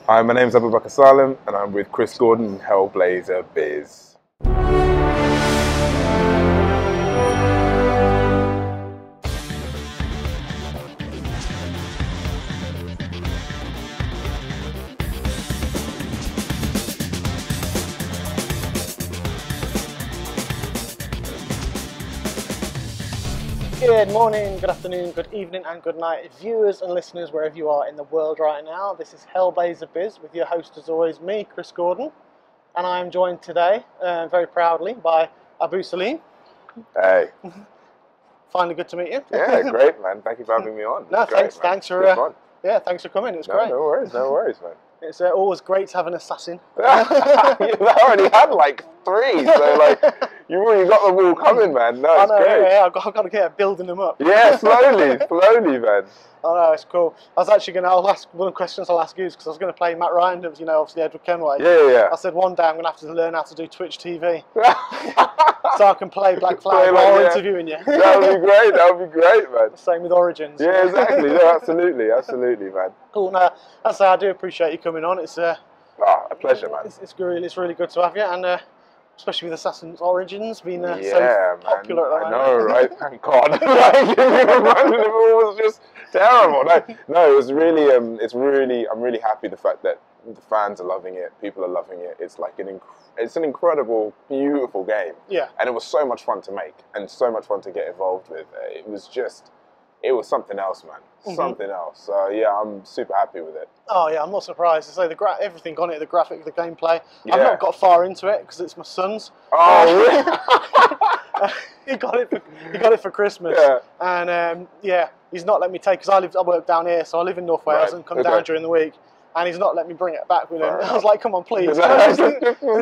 Hi, my name's Abubakar Salim, and I'm with Chris Gordon and Hellblazer Biz. Good morning, good afternoon, good evening and good night, viewers and listeners wherever you are in the world right now. This is Hellblazer Biz with your host as always, me, Chris Gordon. And I am joined today, very proudly, by Abu Salim. Hey. Finally good to meet you. Yeah, great, man. Thank you for having me on. No, great, thanks for thanks for coming. It's great. No worries, man. It's always great to have an assassin. You've already had like 3, so like you've already got them all coming, man. No, it's great. Yeah, I've got to get building them up. Yeah, slowly, man. Oh no, it's cool. I was actually I'll ask one of the questions I'll ask you because I was going to play Matt Ryan, obviously Edward Kenway. Yeah. I said one day I'm going to have to learn how to do Twitch TV. So I can play Black Flag while interviewing you. That would be great, man. Same with Origins. Yeah, exactly. No, absolutely, man. Cool. No, I do appreciate you coming on. It's a pleasure, man. It's really good to have you, and especially with Assassin's Origins being so popular at the moment. I know, right? Thank God. It was just terrible. No, it was really. I'm really happy the fact that the fans are loving it. People are loving it. It's like it's an incredible, beautiful game. Yeah. And it was so much fun to make and so much fun to get involved with. It was something else, man. Mm-hmm. Something else. So yeah, I'm super happy with it. Oh yeah, I'm not surprised. So everything on it, the graphic, the gameplay. Yeah. I've not got far into it because it's my son's. Oh, really? He got it for Christmas. Yeah. And he's not let me take because I work down here, so I live in North Wales and come down during the week. And he's not let me bring it back with him. I was like, come on, please. He's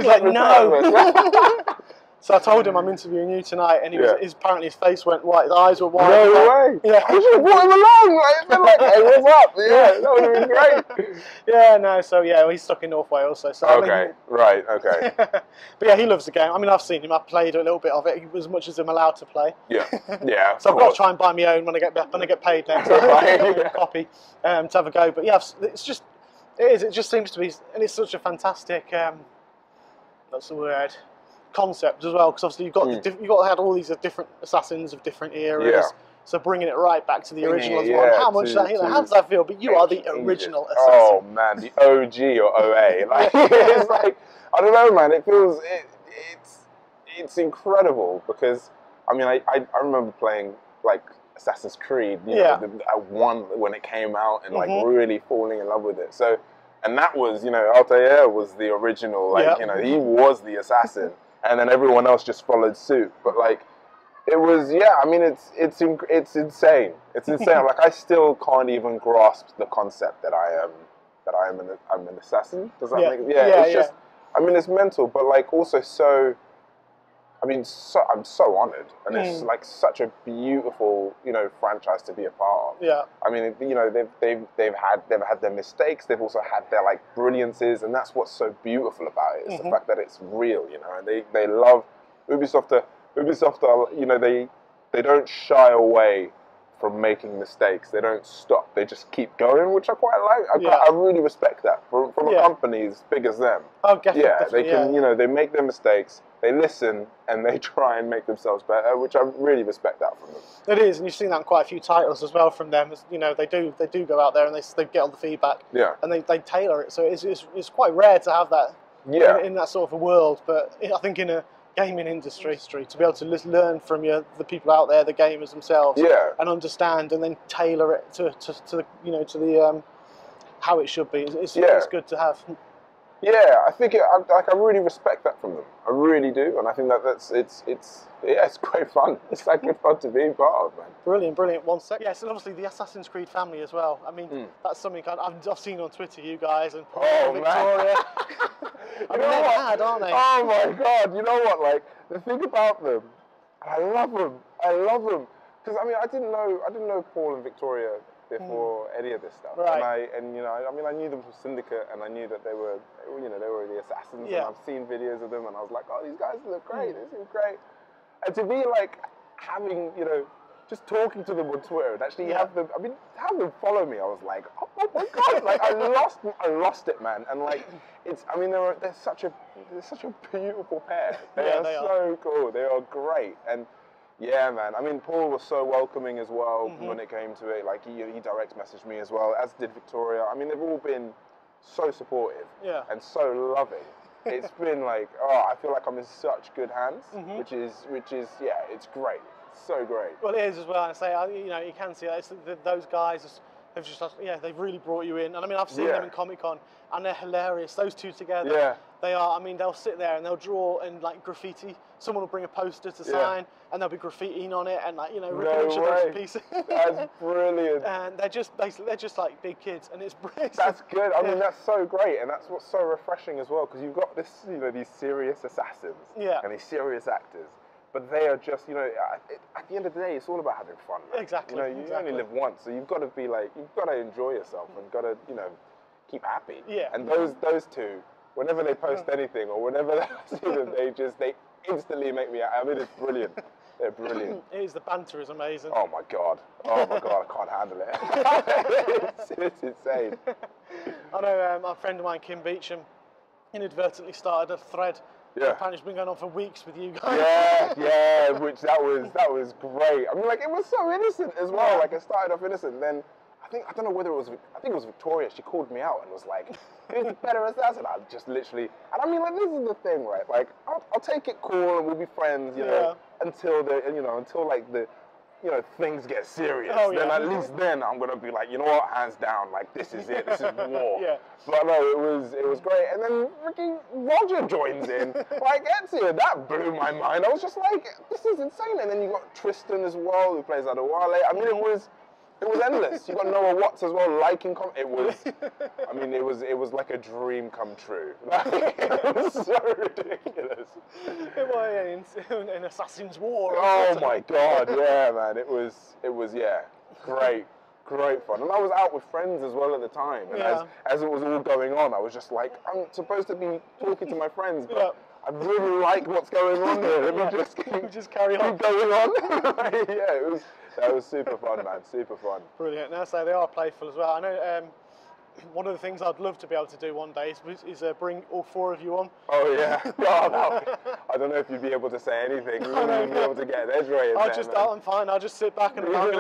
like, no. So I told him I'm interviewing you tonight, and apparently his face went white, his eyes were wide. No way! Yeah, I should have brought him along. Like, been like, hey, what's up? Yeah, that would have been great. Yeah, no. So he's stuck in North Wales. So okay. But yeah, he loves the game. I mean, I've seen him. I've played a little bit of it, as much as I'm allowed to play. Yeah. So I've got to try and buy my own when I get paid next. A copy to have a go. But yeah, it just seems to be, and it's such a fantastic. That's the word. Concept as well, because obviously you've got to have all these different assassins of different eras. Yeah. So bringing it right back to the original one. How much how does that feel? But you are the original assassin. Oh man, the OG or OA. Like it's like I don't know, man. It feels it's incredible because I mean I remember playing like Assassin's Creed. You know, one when it came out and like really falling in love with it. So and that was Altair was the original. Like he was the assassin. And then everyone else just followed suit. But like, it was I mean, it's insane. It's insane. Like I still can't even grasp the concept that I'm an assassin. Does that make it's just I mean it's mental, but like also so. I mean, I'm so honored, and it's like such a beautiful franchise to be a part of. Yeah. I mean they've had their mistakes. They've also had their like brilliances, and that's what's so beautiful about it. Is the fact that it's real, and they love Ubisoft. Ubisoft are they don't shy away from making mistakes. They don't stop. They just keep going, which I quite like. I really respect that from a company as big as them. Oh, definitely. They can they make their mistakes. They listen and they try and make themselves better, which I really respect that from them. It is, and you've seen that in quite a few titles as well from them. They do go out there and they get all the feedback. Yeah. And they tailor it, so it's quite rare to have that. Yeah. In that sort of a world, but I think in a gaming industry to be able to learn from the people out there, the gamers themselves, and understand and then tailor it to the how it should be. It's good to have. Yeah, I think I really respect that from them. I really do, and I think it's great fun. It's like good fun to be part of, man. Brilliant. 1 sec. Yes, and obviously the Assassin's Creed family as well. I mean, that's something I've seen on Twitter. You guys and Victoria. I mean, they're mad, aren't they? Oh my God! You know what? Like the thing about them, I love them. Because I mean, I didn't know Paul and Victoria before any of this stuff. Right. I knew them from Syndicate, and I knew that they were the assassins. Yeah. And I've seen videos of them, and I was like, oh, these guys look great. They seem great. And to be like having, just talking to them on Twitter and actually have them follow me. I was like, oh my god, like I lost it, man. And like they're such a beautiful pair. They are so cool. They are great. And yeah, man. I mean, Paul was so welcoming as well when it came to it. Like he direct messaged me as well, as did Victoria. I mean, they've all been so supportive and so loving. It's been like, I feel like I'm in such good hands, which is it's great. It's so great. Well, it is as well. I say, you can see those guys have just, they've really brought you in. And I mean, I've seen them in Comic-Con, and they're hilarious. Those two together, they are. I mean, they'll sit there and they'll draw and like graffiti. Someone will bring a poster to sign, and they'll be graffitiing on it, and like ripping each other to pieces. That's brilliant. And they're just like big kids, and it's brilliant. That's good. I mean, that's so great, and that's what's so refreshing as well, because you've got this, these serious assassins and these serious actors. But they are just, at the end of the day, it's all about having fun. Man. Exactly. You only live once, so you've got to be like, you've got to enjoy yourself and got to, keep happy. Yeah. And those two, whenever they post anything or whenever they see them, they instantly make me. I mean, it's brilliant. They're brilliant. It is. The banter is amazing. Oh my god, I can't handle it. it's insane. I know a friend of mine, Kim Beecham, inadvertently started a thread. Yeah. Apparently it's been going on for weeks with you guys. Yeah, which that was great. I mean, like, it was so innocent as well. Like, it started off innocent, then I don't know whether I think it was Victoria. She called me out and was like, "Who's the better assassin?" I just literally, and I mean, like, this is the thing, right? Like, I'll take it cool and we'll be friends, until things get serious. Then at least then I'm gonna be like, you know what, hands down, like, this is it, this is war. But no, it was great. And then freaking Roger joins in, like, Ezio, that blew my mind. I was just like, this is insane. And then you got Tristan as well, who plays Adewale. I mean, it was endless. You got Noah Watts as well, liking. It was like a dream come true. It was so ridiculous. In Assassin's War. Oh my god, yeah, man. It was great fun. And I was out with friends as well at the time. And as it was all going on, I was just like, I'm supposed to be talking to my friends, but I really like what's going on here. Let me just carry on. Keep going on. That was super fun, man. Super fun. Brilliant. Now, so they are playful as well. I know one of the things I'd love to be able to do one day is bring all four of you on. Oh yeah. I don't know if you'd be able to say anything. You wouldn't be able to get an edge I'm fine. I'll just sit back and rip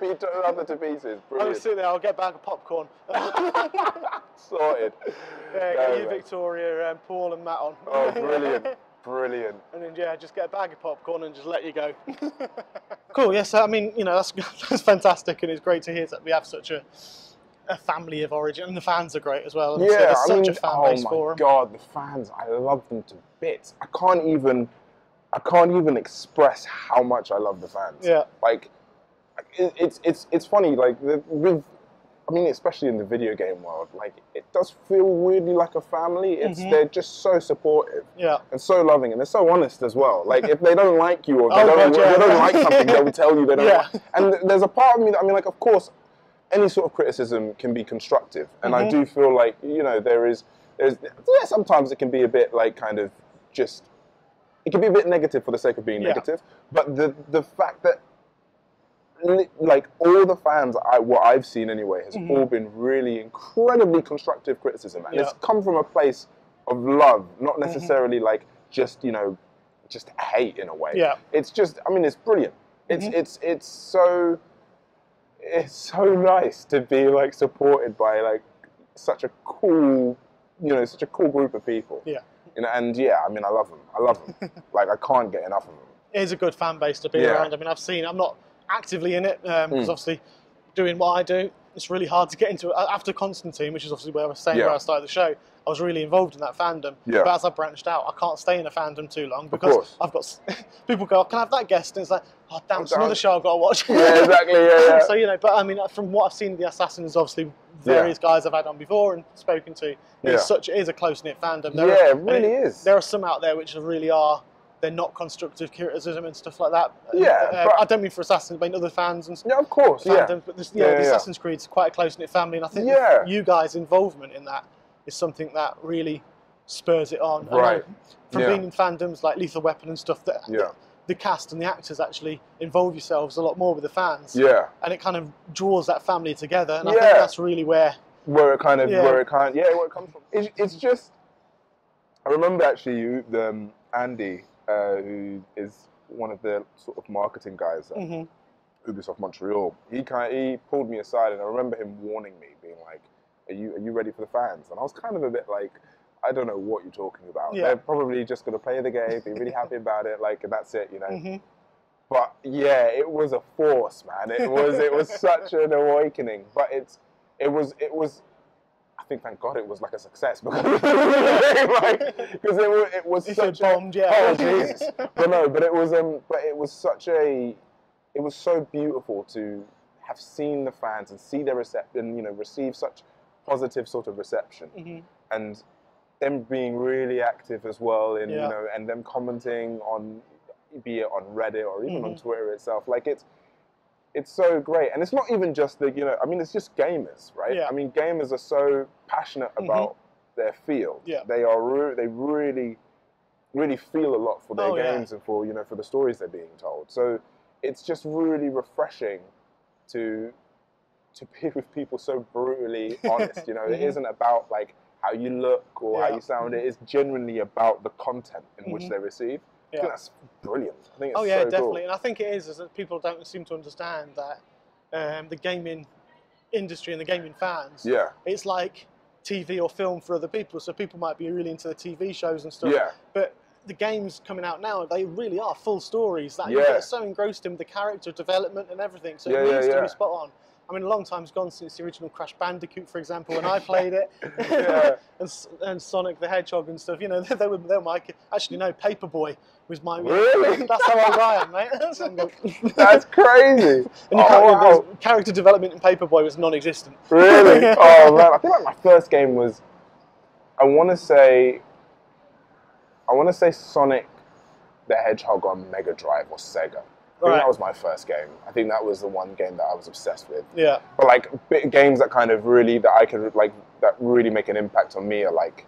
each other to pieces. Brilliant. I'll sit there. I'll get a bag of popcorn. Sorted. Get you, Victoria, Paul, and Matt on. Oh, brilliant. Brilliant. And then just get a bag of popcorn and just let you go. Cool. Yes. I mean, that's fantastic, and it's great to hear that we have such a family of origin, and the fans are great as well. And there's such a fan base for them. Oh my god, the fans! I love them to bits. I can't even express how much I love the fans. Yeah. Like, it's funny. Like especially in the video game world, like, it does feel weirdly like a family. They're just so supportive, and so loving, and they're so honest as well. Like, if they don't like you or they don't like something, they'll tell you they don't like. And there's a part of me that, I mean, like, of course, any sort of criticism can be constructive, and I do feel like, there's sometimes it can be a bit like kind of just, it can be a bit negative for the sake of being negative, but the fact that, like, all the fans, what I've seen anyway, has all been really incredibly constructive criticism, and it's come from a place of love, not necessarily like just hate in a way. It's just, I mean, it's brilliant. It's so nice to be like supported by like such a cool group of people. And I mean, I love them. Like, I can't get enough of them. It is a good fan base to be around. I mean, I'm not actively in it, because obviously doing what I do, it's really hard to get into it. After Constantine, which is obviously where I was saying where I started the show, I was really involved in that fandom. But as I branched out, I can't stay in a fandom too long, because I've got people go, "Can I have that guest?" And it's like, "Oh damn, it's another show I've got to watch." Yeah, exactly. Yeah. So but I mean, from what I've seen of the Assassins, obviously various guys I've had on before and spoken to, it is a close knit fandom. It really is. There are some out there which really are. They're not constructive criticism and stuff like that. But I don't mean for Assassins, but other fans and of course, fandoms. But the Assassin's Creed's quite a close-knit family, and I think you guys' involvement in that is something that really spurs it on. Right. From being in fandoms like Lethal Weapon and stuff, that the cast and the actors actually involve yourselves a lot more with the fans. Yeah. And it kind of draws that family together. And I think that's really where it comes from. It's just, I remember actually Andy, who is one of the sort of marketing guys at Ubisoft Montreal. He pulled me aside, and I remember him warning me, being like, "Are you ready for the fans?" And I was kind of a bit like, I don't know what you're talking about. Yeah. They're probably just going to play the game, be really happy about it, like, and that's it, you know. But yeah, it was a force, man. It was such an awakening. But it was. I think, thank God, it was like a success because it was such bombed, oh Jesus! But it was such a. It was so beautiful to have seen the fans and see their reception, you know, receive such positive sort of reception, and them being really active as well, in you know, and them commenting on, be it on Reddit or even on Twitter itself, like it's so great. And it's not even just the, you know, I mean, it's just gamers, right? I mean, gamers are so passionate about their field. They really feel a lot for their games and for, you know, for the stories they're being told. So it's just really refreshing to be with people so brutally honest. You know, it isn't about like how you look or how you sound. It is genuinely about the content in which they receive. I think that's brilliant. I think it's so definitely. cool. And I think it is that people don't seem to understand that the gaming industry and the gaming fans, it's like TV or film for other people. So people might be really into the TV shows and stuff. But the games coming out now, they really are full stories that you get so engrossed in the character development and everything. So it needs to be spot on. I mean, a long time's gone since the original Crash Bandicoot, for example, when I played it, and Sonic the Hedgehog and stuff. You know, they were my. Actually, no, Paperboy was my. Really? That's how old I am, mate. That's crazy. And character development in Paperboy was non-existent. Really? Oh man, I think like my first game was, I want to say Sonic the Hedgehog on Mega Drive or Sega. I think that was my first game. I think that was the one game that I was obsessed with. Yeah. But like games that kind of really, that I could like, that really make an impact on me are like,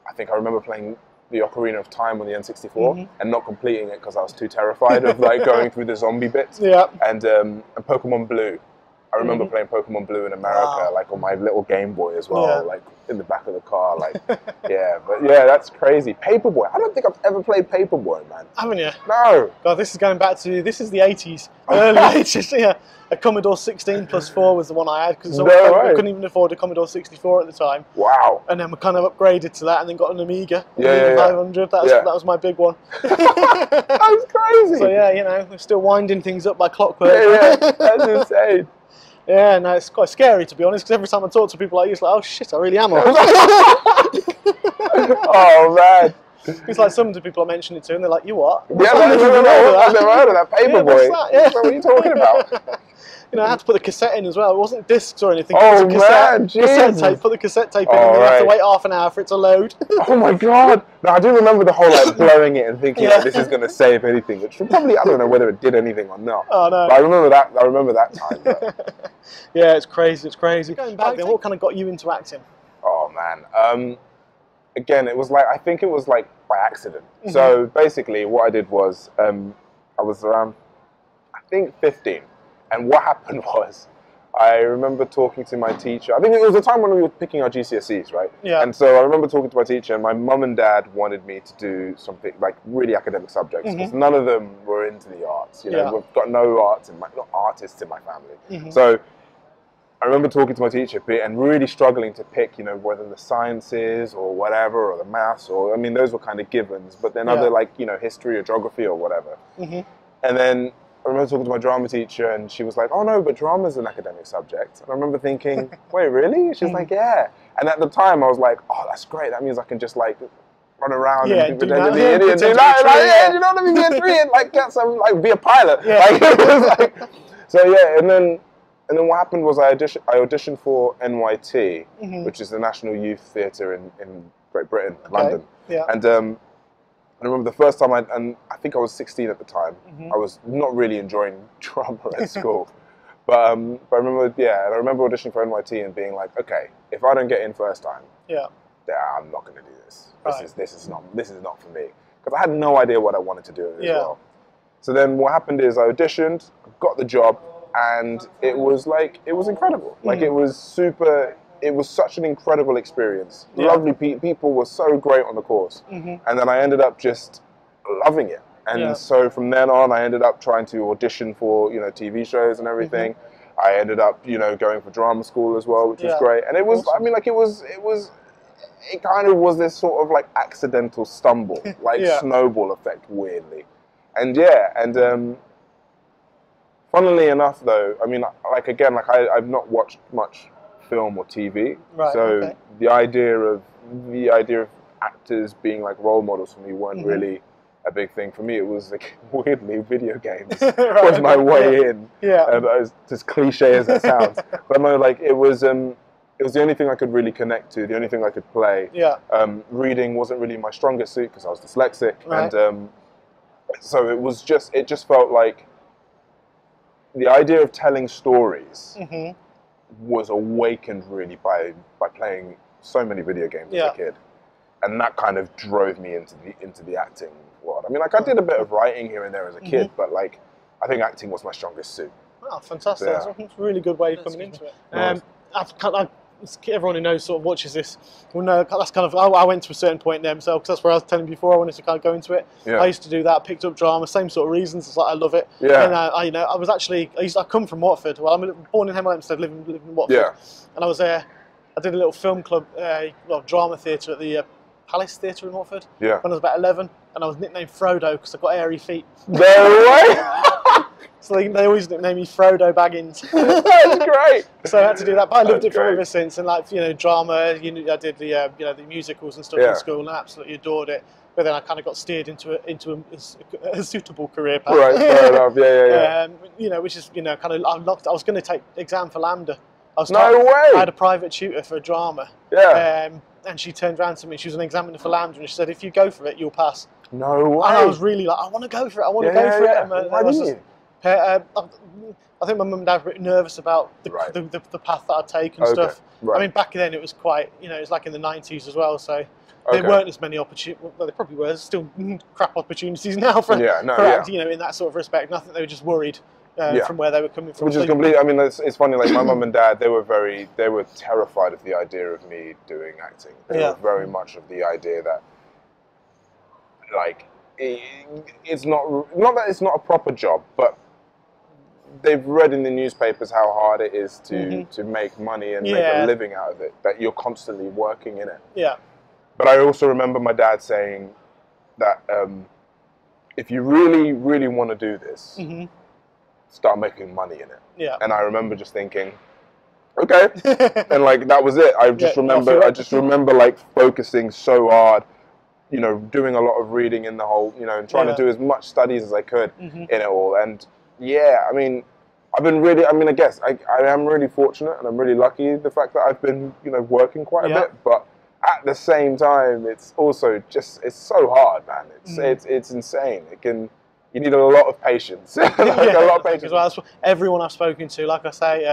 I think I remember playing the Ocarina of Time on the N64 and not completing it because I was too terrified of like going through the zombie bits. And Pokemon Blue. I remember playing Pokemon Blue in America, like on my little Game Boy as well, like in the back of the car, like, but yeah, that's crazy. Paperboy, I don't think I've ever played Paperboy, man. Haven't you? No. God, this is going back to, this is the 80s, early 80s, A Commodore 16 plus 4 was the one I had, because I couldn't even afford a Commodore 64 at the time. Wow. And then we kind of upgraded to that and then got an Amiga, 500, that was my big one. That was crazy. So yeah, you know, we're still winding things up by clockwork. That's insane. Yeah, no, it's quite scary to be honest, because every time I talk to people like you, it's like, oh shit, I really am old. Oh man. It's like some of the people I mention it to, and they're like, you what? I've never heard of that Paperboy. What are you talking about? You know, I had to put the cassette in as well. It wasn't discs or anything. Oh, it was a cassette tape. Put the cassette tape in, and you have to wait half an hour for it to load. Oh my god! No, I do remember the whole like blowing it and thinking like, this is going to save anything. Which probably, I don't know whether it did anything or not. Oh no! But I remember that time. But. Yeah, it's crazy. It's crazy. Going back then, what kind of got you into acting? Oh man. Again, it was like, I think it was like by accident. So basically, what I did was I was around, I think 15. And what happened was, I remember talking to my teacher. I think it was the time when we were picking our GCSEs, right? Yeah. And so I remember talking to my teacher, and my mum and dad wanted me to do something like really academic subjects, because none of them were into the arts. You know, we've got no artists in my family. So I remember talking to my teacher and really struggling to pick, you know, whether the sciences or whatever, or the maths, or, I mean, those were kind of givens, but then other, like, you know, history or geography or whatever. And then I remember talking to my drama teacher, and she was like, oh no, but drama's an academic subject. And I remember thinking, wait, really? She's like, yeah. And at the time I was like, oh, that's great. That means I can just like run around and do that. You know what I mean? Get free and like get some, like be a pilot. Like, it was like, so yeah, and then what happened was I auditioned for NYT, which is the National Youth Theatre in Great Britain, London. And I remember the first time I think I was 16 at the time. I was not really enjoying drama at school. But I remember, and I remember auditioning for NYT and being like, okay, if I don't get in first time, I'm not going to do this. This is not for me. Because I had no idea what I wanted to do as well. So then what happened is I auditioned, got the job, and it was incredible. Like it was such an incredible experience. Yeah. Lovely people were so great on the course. And then I ended up just loving it. And so from then on, I ended up trying to audition for, TV shows and everything. I ended up, going for drama school as well, which was great. And it was, awesome. I mean, like it kind of was this sort of like accidental stumble, like snowball effect, weirdly. And funnily enough, though, I mean, I've not watched much film or TV, so the idea of actors being like role models for me weren't really a big thing for me. It was like weirdly video games was my way in. And as cliche as that sounds, but no, like it was the only thing I could really connect to, the only thing I could play. Reading wasn't really my strongest suit because I was dyslexic, and so it just felt like the idea of telling stories was awakened really by playing so many video games as a kid, and that kind of drove me into the acting world. I mean, like I did a bit of writing here and there as a kid, but like I think acting was my strongest suit. Oh, fantastic! That's a really good way of coming into it. Everyone who knows sort of watches this will know that's kind of I went to a certain point there myself, because that's where I was telling you before I wanted to kind of go into it. I used to do that, picked up drama, same sort of reasons. It's like I love it. And I come from Watford. Well, I'm born in Hemel Hempstead, living in Watford. And I was there. I did a little film club, drama theatre at the Palace Theatre in Watford. When I was about 11, and I was nicknamed Frodo because I got airy feet. No way. So they always nicknamed me Frodo Baggins. That's great. So I had to do that, but I loved it ever since. And drama, I did the the musicals and stuff in school, and I absolutely adored it. But then I kind of got steered into a suitable career path. Right, fair enough. Which is kind of I was going to take the exam for Lambda. No way. I had a private tutor for drama. And she turned around to me. She was an examiner for Lambda, and she said, "If you go for it, you'll pass." No way. And I was really like, "I want to go for it. I want to go for it." And why didn't you? I think my mum and dad were a bit nervous about the path that I'd take and stuff. I mean, back then it was quite, it was like in the 90s as well, so there weren't as many opportunities. Well, there probably were still crap opportunities now for in that sort of respect. And I think they were just worried from where they were coming from. Which is completely. I mean, it's funny. Like my mum and dad, they were terrified of the idea of me doing acting. They were very much of the idea that, like, it's not that it's not a proper job, but they've read in the newspapers how hard it is to make money and make a living out of it, that you're constantly working in it. But I also remember my dad saying that if you really, really want to do this, start making money in it. And I remember just thinking, okay. And like that was it. I just remember like focusing so hard, doing a lot of reading in the whole, and trying to do as much studies as I could in it all. And I mean, I guess I am really fortunate and I'm really lucky the fact that I've been, working quite a bit, but at the same time, it's also just, it's so hard, man. It's insane. You need a lot of patience. A lot of patience. As well, everyone I've spoken to, like I say,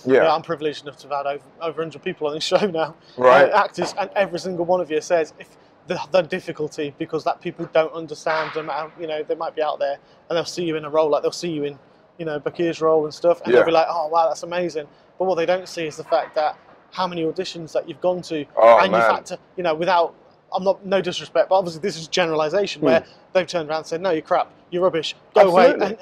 I'm privileged enough to have had over 100 people on this show now. Actors, and every single one of you says, if the difficulty, because that people don't understand them, they might be out there and they'll see you in a role, like they'll see you in, Bakir's role and stuff, and they'll be like, oh wow, that's amazing. But what they don't see is the fact that how many auditions that you've gone to, and you've had to, without, no disrespect, but obviously this is generalisation, where they've turned around and said, no, you're crap, you're rubbish, go away. And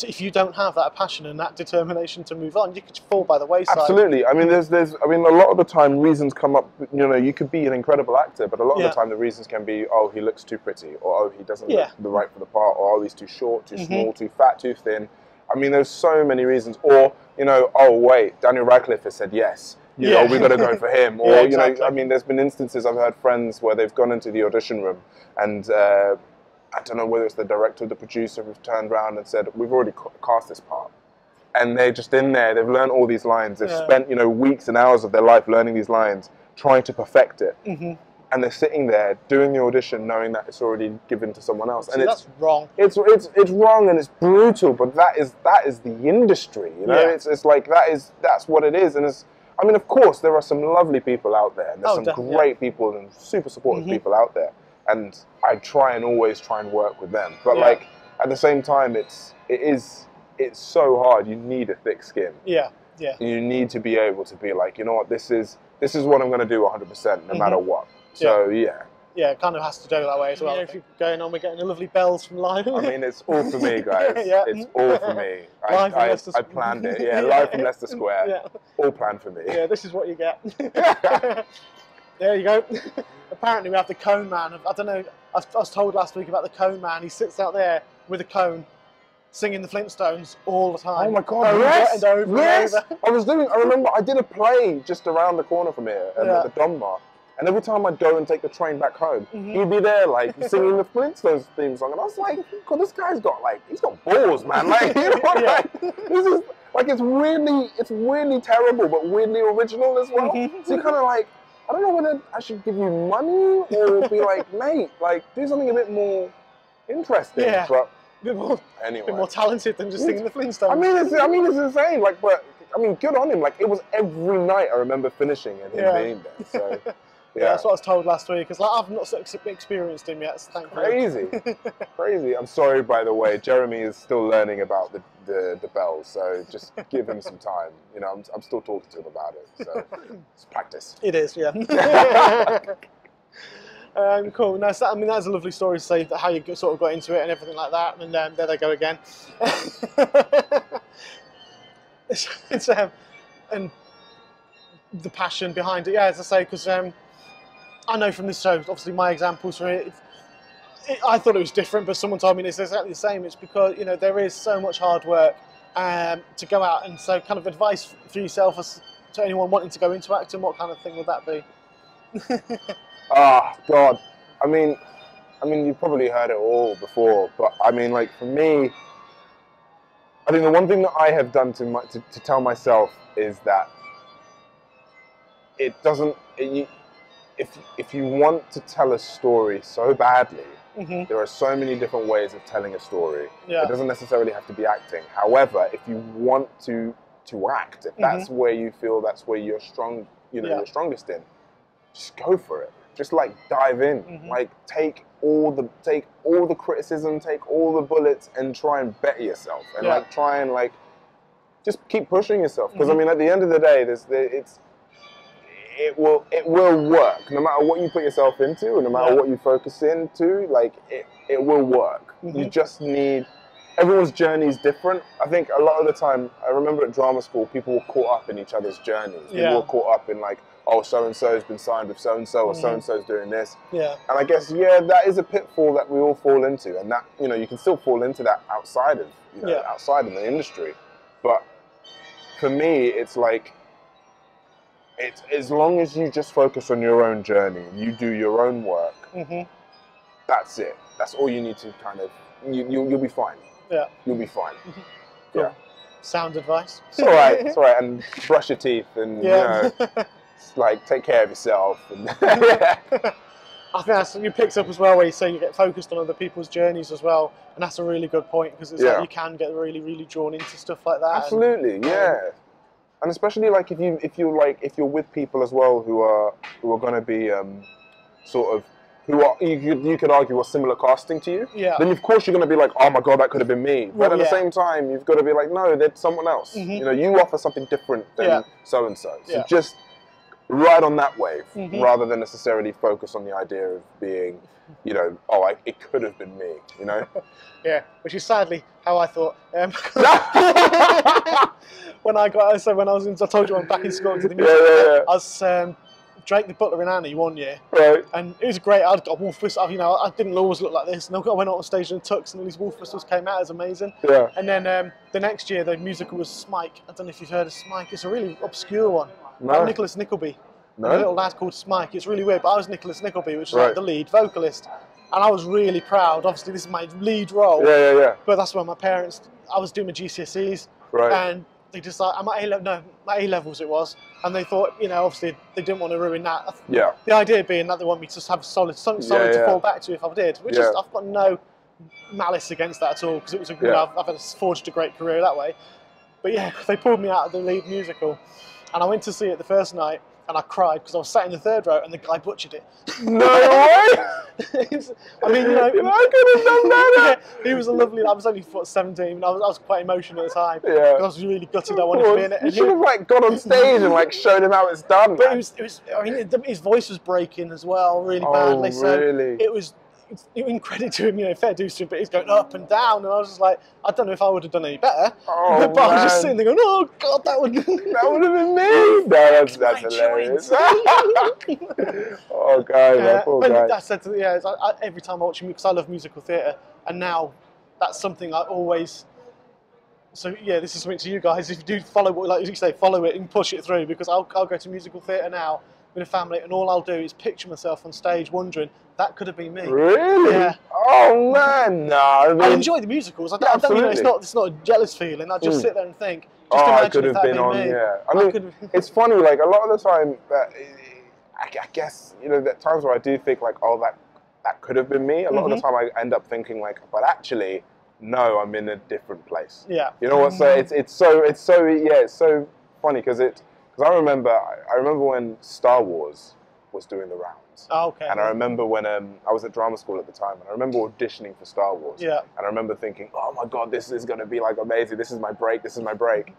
if you don't have that passion and that determination to move on, you could fall by the wayside. Absolutely. I mean, a lot of the time reasons come up, you could be an incredible actor, but a lot of the time the reasons can be, oh, he looks too pretty, or oh, he doesn't look right for the part, or oh, he's too short, too small, too fat, too thin. I mean, there's so many reasons. Or, oh, wait, Daniel Radcliffe has said yes. We've got to go for him. Or, exactly. I mean, there's been instances I've heard friends where they've gone into the audition room and I don't know whether it's the director or the producer who've turned around and said, we've already cast this part. And they're just in there, they've learned all these lines. They've spent, weeks and hours of their life learning these lines, trying to perfect it. And they're sitting there doing the audition knowing that it's already given to someone else. And that's wrong. It's wrong and it's brutal, but that is the industry, It's like that's what it is. And I mean, of course, there are some lovely people out there, and there's some great people and super supportive people out there, and I always try and work with them. But like, at the same time, it's so hard. You need a thick skin. Yeah, yeah. You need to be able to be like, you know what, this is what I'm going to do 100%, no matter what. So yeah. Yeah, it kind of has to go that way as well. Yeah, if you're going on, we're getting the lovely bells from live. I mean, it's all for me, guys. Yeah. It's all for me. I planned it. Yeah, live from Leicester Square. Yeah. All planned for me. Yeah, this is what you get. There you go. Apparently, we have the cone man. I don't know. I was told last week about the cone man. He sits out there with a cone, singing the Flintstones all the time. Oh my God! Yes. And over. I remember I did a play just around the corner from here at the Donmar. And every time I'd go and take the train back home, he'd be there, like, singing the Flintstones theme song. And I was like, God, this guy's got, like, he's got balls, man. Like, you know, like, this is, like, it's weirdly terrible, but weirdly original as well. So you're kind of like, I don't know whether I should give you money or be like, mate, like, do something a bit more interesting. Yeah. But anyway. A bit more talented than just singing the Flintstones. I mean, it's insane. Like, but, I mean, good on him. Like, it was every night I remember finishing and him being there. So... Yeah, that's what I was told last week. Because like, I've not experienced him yet. So thankfully. Crazy. I'm sorry, by the way. Jeremy is still learning about the bells, so just give him some time. You know, I'm still talking to him about it. So it's practice. It is, yeah. Cool. No, so, I mean, that's a lovely story to say how you sort of got into it and everything like that. And there they go again. it's and the passion behind it. Yeah, as I say, because. I know from this show, obviously my examples for it, I thought it was different, but someone told me it's exactly the same. It's because, you know, there is so much hard work to go out, and so kind of advice for yourself as to anyone wanting to go into acting, what kind of thing would that be? God. I mean, you've probably heard it all before, but I mean, like, for me, I think the one thing that I have done to tell myself is that it doesn't... If you want to tell a story so badly, there are so many different ways of telling a story. Yeah. It doesn't necessarily have to be acting. However, if you want to act, if that's where you feel that's where you're strong, you know, you're strongest in, just go for it. Just like dive in. Like take all the criticism, take all the bullets, and try and better yourself. And like try and like just keep pushing yourself. Because I mean, at the end of the day, it will work no matter what you put yourself into, and no matter what you focus into. Like it will work. You just need. Everyone's journey is different. I think a lot of the time, I remember at drama school, people were caught up in each other's journeys. People were caught up in like, oh, so and so's been signed with so and so, or so and so's doing this. Yeah. And I guess that is a pitfall that we all fall into, and that, you know, you can still fall into that outside of outside of the industry. But for me, it's like. It's as long as you just focus on your own journey, you do your own work. That's it. That's all you need to kind of. You'll be fine. Yeah. You'll be fine. Cool. Yeah. Sound advice. It's all right. It's all right. And brush your teeth, and you know, like take care of yourself. And I think that's you picked up as well, where you say you get focused on other people's journeys as well, and that's a really good point, because it's like you can get really, really drawn into stuff like that. Absolutely. And especially like if you're with people as well who are going to be sort of you could argue are similar casting to you. Yeah. Then of course you're going to be like, oh my God, that could have been me. But at the same time, you've got to be like, no, they're someone else. You know, you offer something different than so and so. So just ride on that wave rather than necessarily focus on the idea of being, you know, it could have been me. You know. Yeah, which is sadly how I thought. When I told you I'm back in school to the music. I was Drake the Butler in Annie one year, and it was great. I got wolf whistles. You know, I didn't always look like this, and I went on stage in a tux, and all these wolf whistles came out. It was amazing. Yeah. And then the next year, the musical was Smike. I don't know if you've heard of Smike. It's a really obscure one. No. Nicholas Nickleby. No. A little lad called Smike. It's really weird, but I was Nicholas Nickleby, which is like the lead vocalist. And I was really proud. Obviously, this is my lead role. Yeah. But that's when my parents. I was doing my GCSEs, and they decided my A-levels it was, and they thought, you know, obviously they didn't want to ruin that. Yeah. The idea being that they want me to just have something solid to fall back to if I did, which is I've got no malice against that at all, because it was I've forged a great career that way. But yeah, they pulled me out of the lead musical, and I went to see it the first night. and I cried because I was sat in the third row and the guy butchered it. No way! I mean, you know, I could have done that. he was a lovely. I was only 17, and I was quite emotional at the time. Yeah. I was really gutted. I wanted to be in it. You should have like got on stage and like showed him how it's done. But it was. I mean, his voice was breaking as well, really badly. So really? it was. In credit to him, you know, fair dues to him, but he's going up and down, and I was just like, I don't know if I would have done any better. Oh, but I was just sitting there going, oh god, that would have been me. No, that's hilarious. Oh, guy, poor guy. I said to every time I watch him, because I love musical theatre, and now that's something I always. So yeah, this is something to you guys. If you do follow, like you say, follow it and push it through, because I'll go to musical theatre now with a family, and all I'll do is picture myself on stage, wondering that could have been me. Really? Yeah. Oh man, no. I enjoy the musicals. I don't, you know, it's not a jealous feeling. I just sit there and think. Just imagine I could have been on. Me. Yeah. I mean, it's funny. Like a lot of the time, that I guess you know, that times where I do think like, oh, that could have been me. A lot of the time, I end up thinking like, but actually, no, I'm in a different place. Yeah. You know what? So it's so funny because I remember when Star Wars was doing the rounds. Oh, okay. And I remember when I was at drama school at the time, and I remember auditioning for Star Wars. Yeah. And I remember thinking, oh my God, this is going to be like amazing. This is my break. This is my break.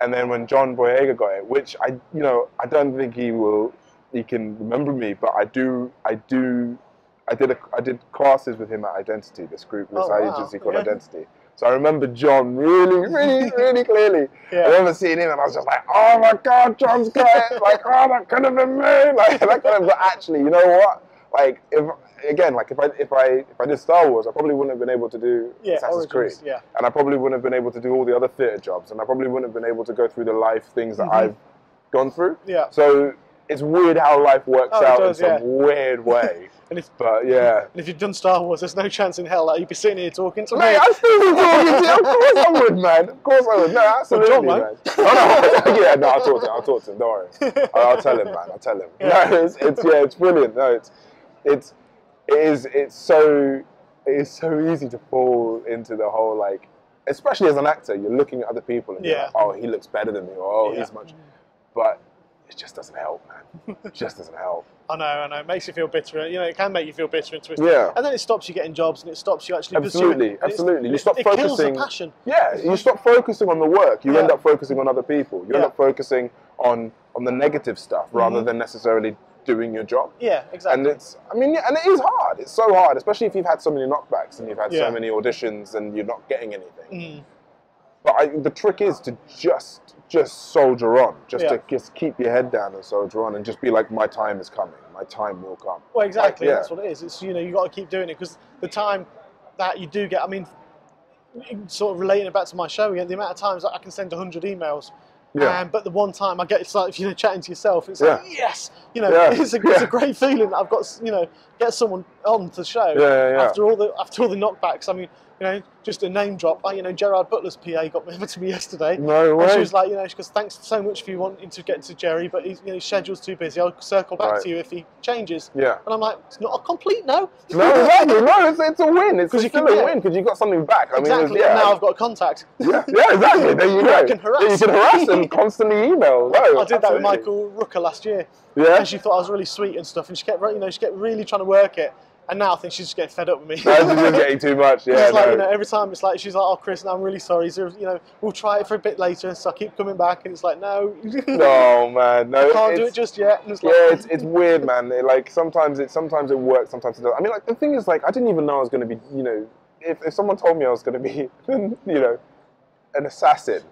And then when John Boyega got it, which I don't think he can remember me, but I did classes with him at Identity, this group, this agency called Identity. So I remember John really, really, really clearly. Yeah. I remember seeing him and I was just like, oh my God, John's got it. Like, oh, that could have been me. Like, that could have, but actually, you know what? Like, if I did Star Wars, I probably wouldn't have been able to do Assassin's Creed. Yeah. And I probably wouldn't have been able to do all the other theatre jobs. And I probably wouldn't have been able to go through the life things that I've gone through. Yeah. So it's weird how life works out in some weird way. But yeah. And if you'd done Star Wars, there's no chance in hell that you'd be sitting here talking to me. Mate, I'd still be talking to you. Of course I would, man. Of course I would. No, absolutely, John, man. Oh, no, I'll talk to him. Don't worry. I'll tell him, man. I'll tell him. Yeah. No, it's brilliant. No, it is so easy to fall into the whole, like, especially as an actor, you're looking at other people and you're like, oh, he looks better than me, or oh, he's much, but it just doesn't help, man. It just doesn't help. I know. It makes you feel bitter. You know, it can make you feel bitter and twisted. Yeah. And then it stops you getting jobs, and it stops you actually Absolutely. You stop focusing. It kills the passion. Yeah, you stop focusing on the work. You end up focusing on other people. You end up focusing on the negative stuff rather than necessarily doing your job. Yeah, exactly. And and it is hard. It's so hard, especially if you've had so many knockbacks and you've had so many auditions and you're not getting anything. But the trick is to just soldier on, just keep your head down and soldier on, and just be like, my time is coming, my time will come. Well, exactly, that's what it is. It's, you know, you got to keep doing it, because the time that you do get, I mean, sort of relating it back to my show again, the amount of times that I can send 100 emails. Yeah. But the one time I get, it's like, you know, chatting to yourself, it's like, yes, you know, it's a great feeling that I've got, you know, get someone on the show after all the knockbacks. I mean, you know, just a name drop. You know, Gerard Butler's PA got over to me yesterday. No way. And she was like, you know, she goes, thanks so much for you wanting to get to Jerry, but his schedule's too busy. I'll circle back to you if he changes. Yeah. And I'm like, it's not a complete no. No, exactly. No, it's a win. It's still a win because you got something back. Exactly. And now I've got a contact. Yeah, exactly. There you go. I can harass. You can harass and constantly email. No, I did that with Michael Rooker last year. Yeah. And she thought I was really sweet and stuff, and she kept really trying to work it. And now I think she's just getting fed up with me. No, she's just getting too much. Yeah. It's like, you know, every time it's like, she's like, oh, Chris, I'm really sorry. So, you know, we'll try it for a bit later. So I keep coming back, and it's like, no. No, man, no. I can't do it just yet. And it's like, it's weird, man. Like sometimes it works, sometimes it doesn't. I mean, like the thing is, like, I didn't even know I was going to be, you know, if someone told me I was going to be, you know, an assassin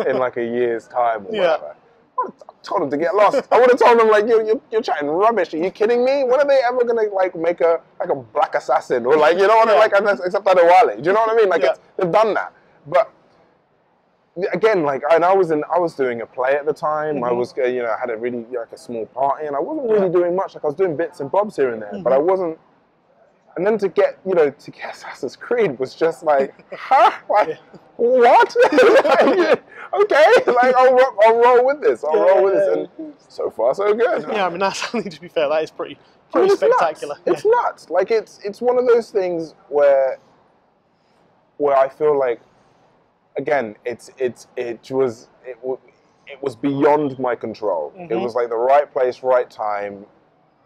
in like a year's time or whatever. I told them to get lost. I would have told them, like, you're chatting rubbish. Are you kidding me? When are they ever gonna like make a black assassin or like, you know what I mean? Like, except Adewale. Do you know what I mean? Like they've done that. But again, like, and I was doing a play at the time. I was, you know, I had a really like a small party, and I wasn't really doing much. Like I was doing bits and bobs here and there, but I wasn't. And then to get Assassin's Creed was just like, huh? Like, what? Like, okay, like I'll roll with this. I'll roll with this, and so far so good. Yeah, I mean, that's, to be fair, that is pretty spectacular. It's nuts. Like it's one of those things where I feel like, again, it it was beyond my control. It was like the right place, right time.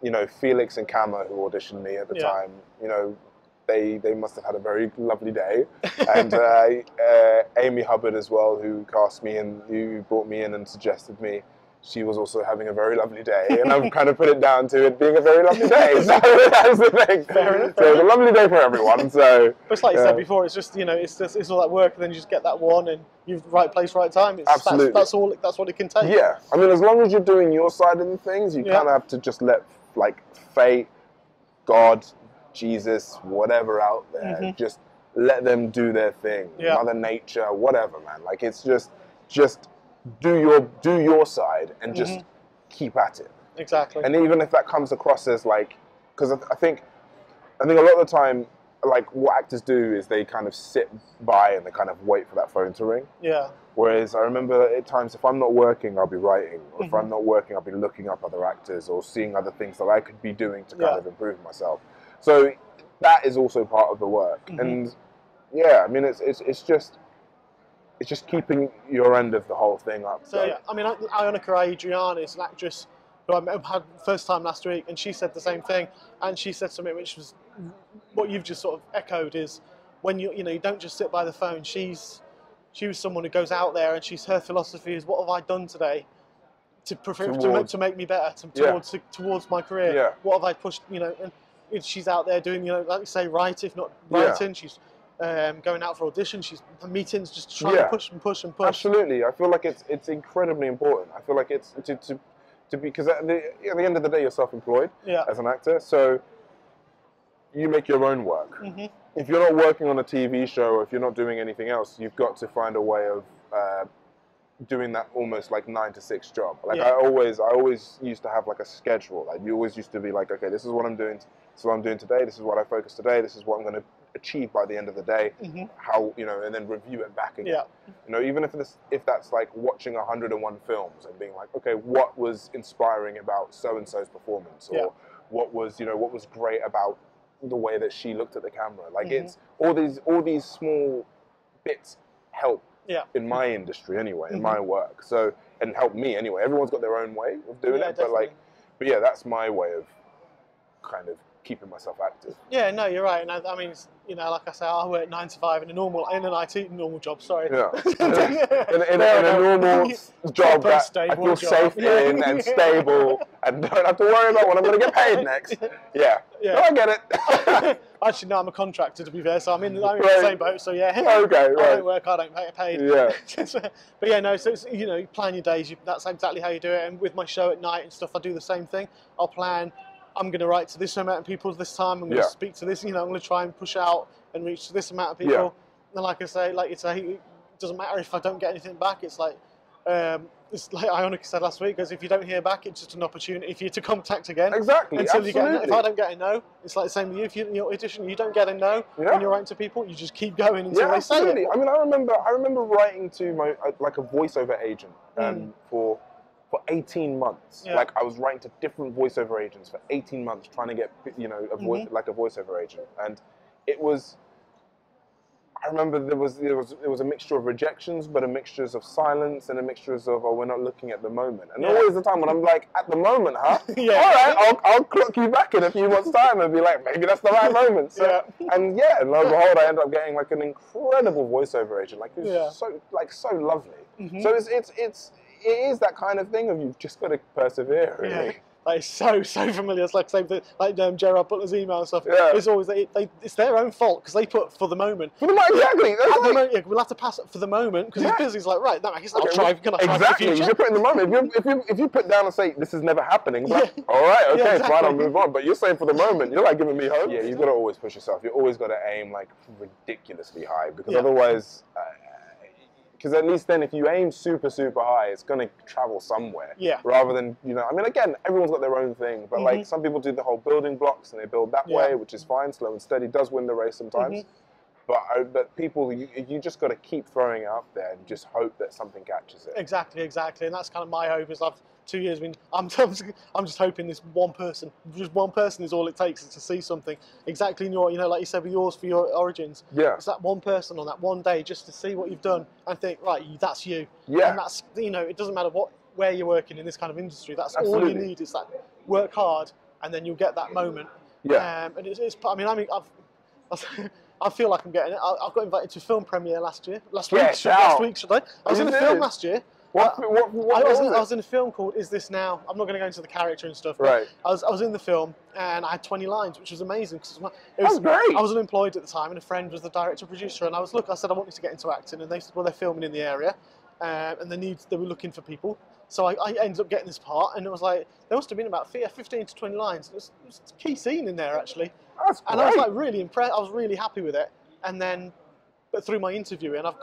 You know, Felix and Kama, who auditioned me at the time, you know, they must have had a very lovely day. And Amy Hubbard as well, who cast me and who brought me in and suggested me, she was also having a very lovely day. And I've kind of put it down to it being a very lovely day. So that's the thing. Fair enough. So it's a lovely day for everyone. So, but it's like you said before, it's just, you know, it's all that work, and then you just get that one, and you're right place, right time. Absolutely. That's what it can take. Yeah. I mean, as long as you're doing your side of the things, you kind of have to just let, like, fate, God, Jesus, whatever out there, just let them do their thing. Mother Nature, whatever, man. Like, it's just do your side and just keep at it. Exactly. And even if that comes across as like, because I think a lot of the time, like, what actors do is they kind of sit by and they kind of wait for that phone to ring. Yeah. Whereas I remember at times, if I'm not working, I'll be writing. Or if I'm not working, I'll be looking up other actors or seeing other things that I could be doing to kind of improve myself. So that is also part of the work. And yeah, I mean, it's just keeping your end of the whole thing up. So yeah, I mean, Ionica Adriana is an actress who I had first time last week, and she said the same thing. And she said something which was what you've just sort of echoed, is when you don't just sit by the phone. She was someone who goes out there, and her philosophy is, what have I done today to make me better, towards my career? Yeah. What have I pushed? You know, and she's out there doing, like you say, if not writing. She's going out for auditions, she's meetings, just trying to push and push and push. Absolutely, I feel like it's incredibly important. I feel like it's to be, because at the end of the day, you're self-employed as an actor, so you make your own work. If you're not working on a TV show, or if you're not doing anything else, you've got to find a way of doing that almost like 9 to 6 job. Like I always used to have like a schedule. Like you always used to be like, okay, this is what I'm doing. This is what I'm doing today. This is what I focus today. This is what I'm going to achieve by the end of the day. How, and then review it back again. Even if that's like watching 101 films and being like, okay, what was inspiring about so and so's performance, or what was great about the way that she looked at the camera. Like it's all these small bits help in my industry anyway, in my work. So, and help me anyway. Everyone's got their own way of doing it, but yeah, that's my way of kind of keeping myself active. Yeah, no, you're right. And I mean, like I say, I work 9 to 5 in an IT normal job. Sorry. Yeah. in a normal job that I feel safe in and stable, and don't have to worry about when I'm going to get paid next. Yeah. No, I get it. Actually, no, I'm a contractor, to be fair, so I'm in the same boat. So yeah. Okay. Right. I don't work, I don't get paid. Yeah. But yeah, no. So it's, you plan your days. That's exactly how you do it. And with my show at night and stuff, I do the same thing. I'll plan. I'm going to write to this amount of people this time. I'm going to speak to this. I'm going to try and push out and reach to this amount of people. And like I say, it doesn't matter if I don't get anything back. It's like Ionica said last week, because if you don't hear back, it's just an opportunity for you to contact again. Exactly. Until you get. If I don't get a no, it's like the same with you. If you audition, you don't get a no, and you're writing to people, you just keep going until they say it. I mean, I remember writing to my like a voiceover agent for 18 months. Like I was writing to different voiceover agents for 18 months, trying to get like a voiceover agent, and it was. I remember there was a mixture of rejections, but a mixtures of silence and a mixtures of, oh, we're not looking at the moment. And always the time when I'm like, at the moment, huh? All right, I'll clock you back in a few months' time and be like, maybe that's the right moment. So, and and lo and behold, I ended up getting like an incredible voiceover agent, like who's so lovely. So it is that kind of thing of you've just got to persevere, really. Like so familiar. It's like same thing, like Gerard Butler's email and stuff. It's always it's their own fault because they put for the moment. For the moment, exactly. At the moment, we'll have to pass it for the moment because he's busy. He's like, right, that makes sense. I'll try. Can I try exactly. For the future? You put in the moment. If you put down and say this is never happening, like, all right, okay, fine, I'll move on. But you're saying for the moment, you're like giving me hope. Yeah, you've got to always push yourself. You always got to aim like ridiculously high because otherwise. Because at least then if you aim super, super high, it's going to travel somewhere. Yeah. Rather than, I mean, again, everyone's got their own thing. But like some people do the whole building blocks and they build that way, which is fine. Slow and steady does win the race sometimes. But people, you just got to keep throwing it up there and just hope that something catches it. Exactly. And that's kind of my hope is 2 years. I mean, I'm just hoping this one person is all it takes to see something exactly in your, like you said with yours for your origins. Yeah. It's that one person on that one day just to see what you've done and think, right, that's you. Yeah. And that's, it doesn't matter where you're working in this kind of industry. That's Absolutely. all you need is that work hard, and then you'll get that moment. Yeah. And I mean, I feel like I'm getting it. I've got invited to a film premiere last week. Last week, should I? I was in a film last year. What was it? I was in a film called Is This Now? I'm not going to go into the character and stuff. Right. I was in the film, and I had 20 lines, which was amazing. That's great. I was unemployed at the time, and a friend was the director-producer, and I said I wanted to get into acting, and they said, well, they're filming in the area, and they were looking for people. So I ended up getting this part, and it was like, there must have been about 15 to 20 lines. It was a key scene in there, actually. That's great. And I was like really impressed. I was really happy with it. And then, but through my interviewing, I've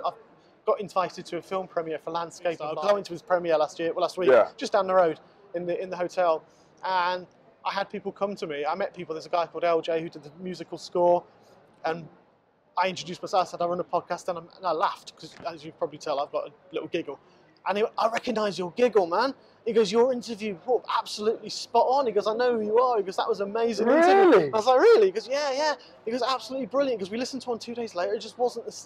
got invited to a film premiere for Landscape. I went to his premiere last week, just down the road in the hotel. And I had people come to me. I met people. There's a guy called LJ who did the musical score. And I introduced myself. I said I run a podcast, and I laughed because, as you can probably tell, I've got a little giggle. And he went, I recognise your giggle, man. He goes, your interview, absolutely spot on. He goes, I know who you are. He goes, that was an amazing interview. I was like, really? He goes, yeah. He goes, absolutely brilliant. Because we listened to one 2 days later. It just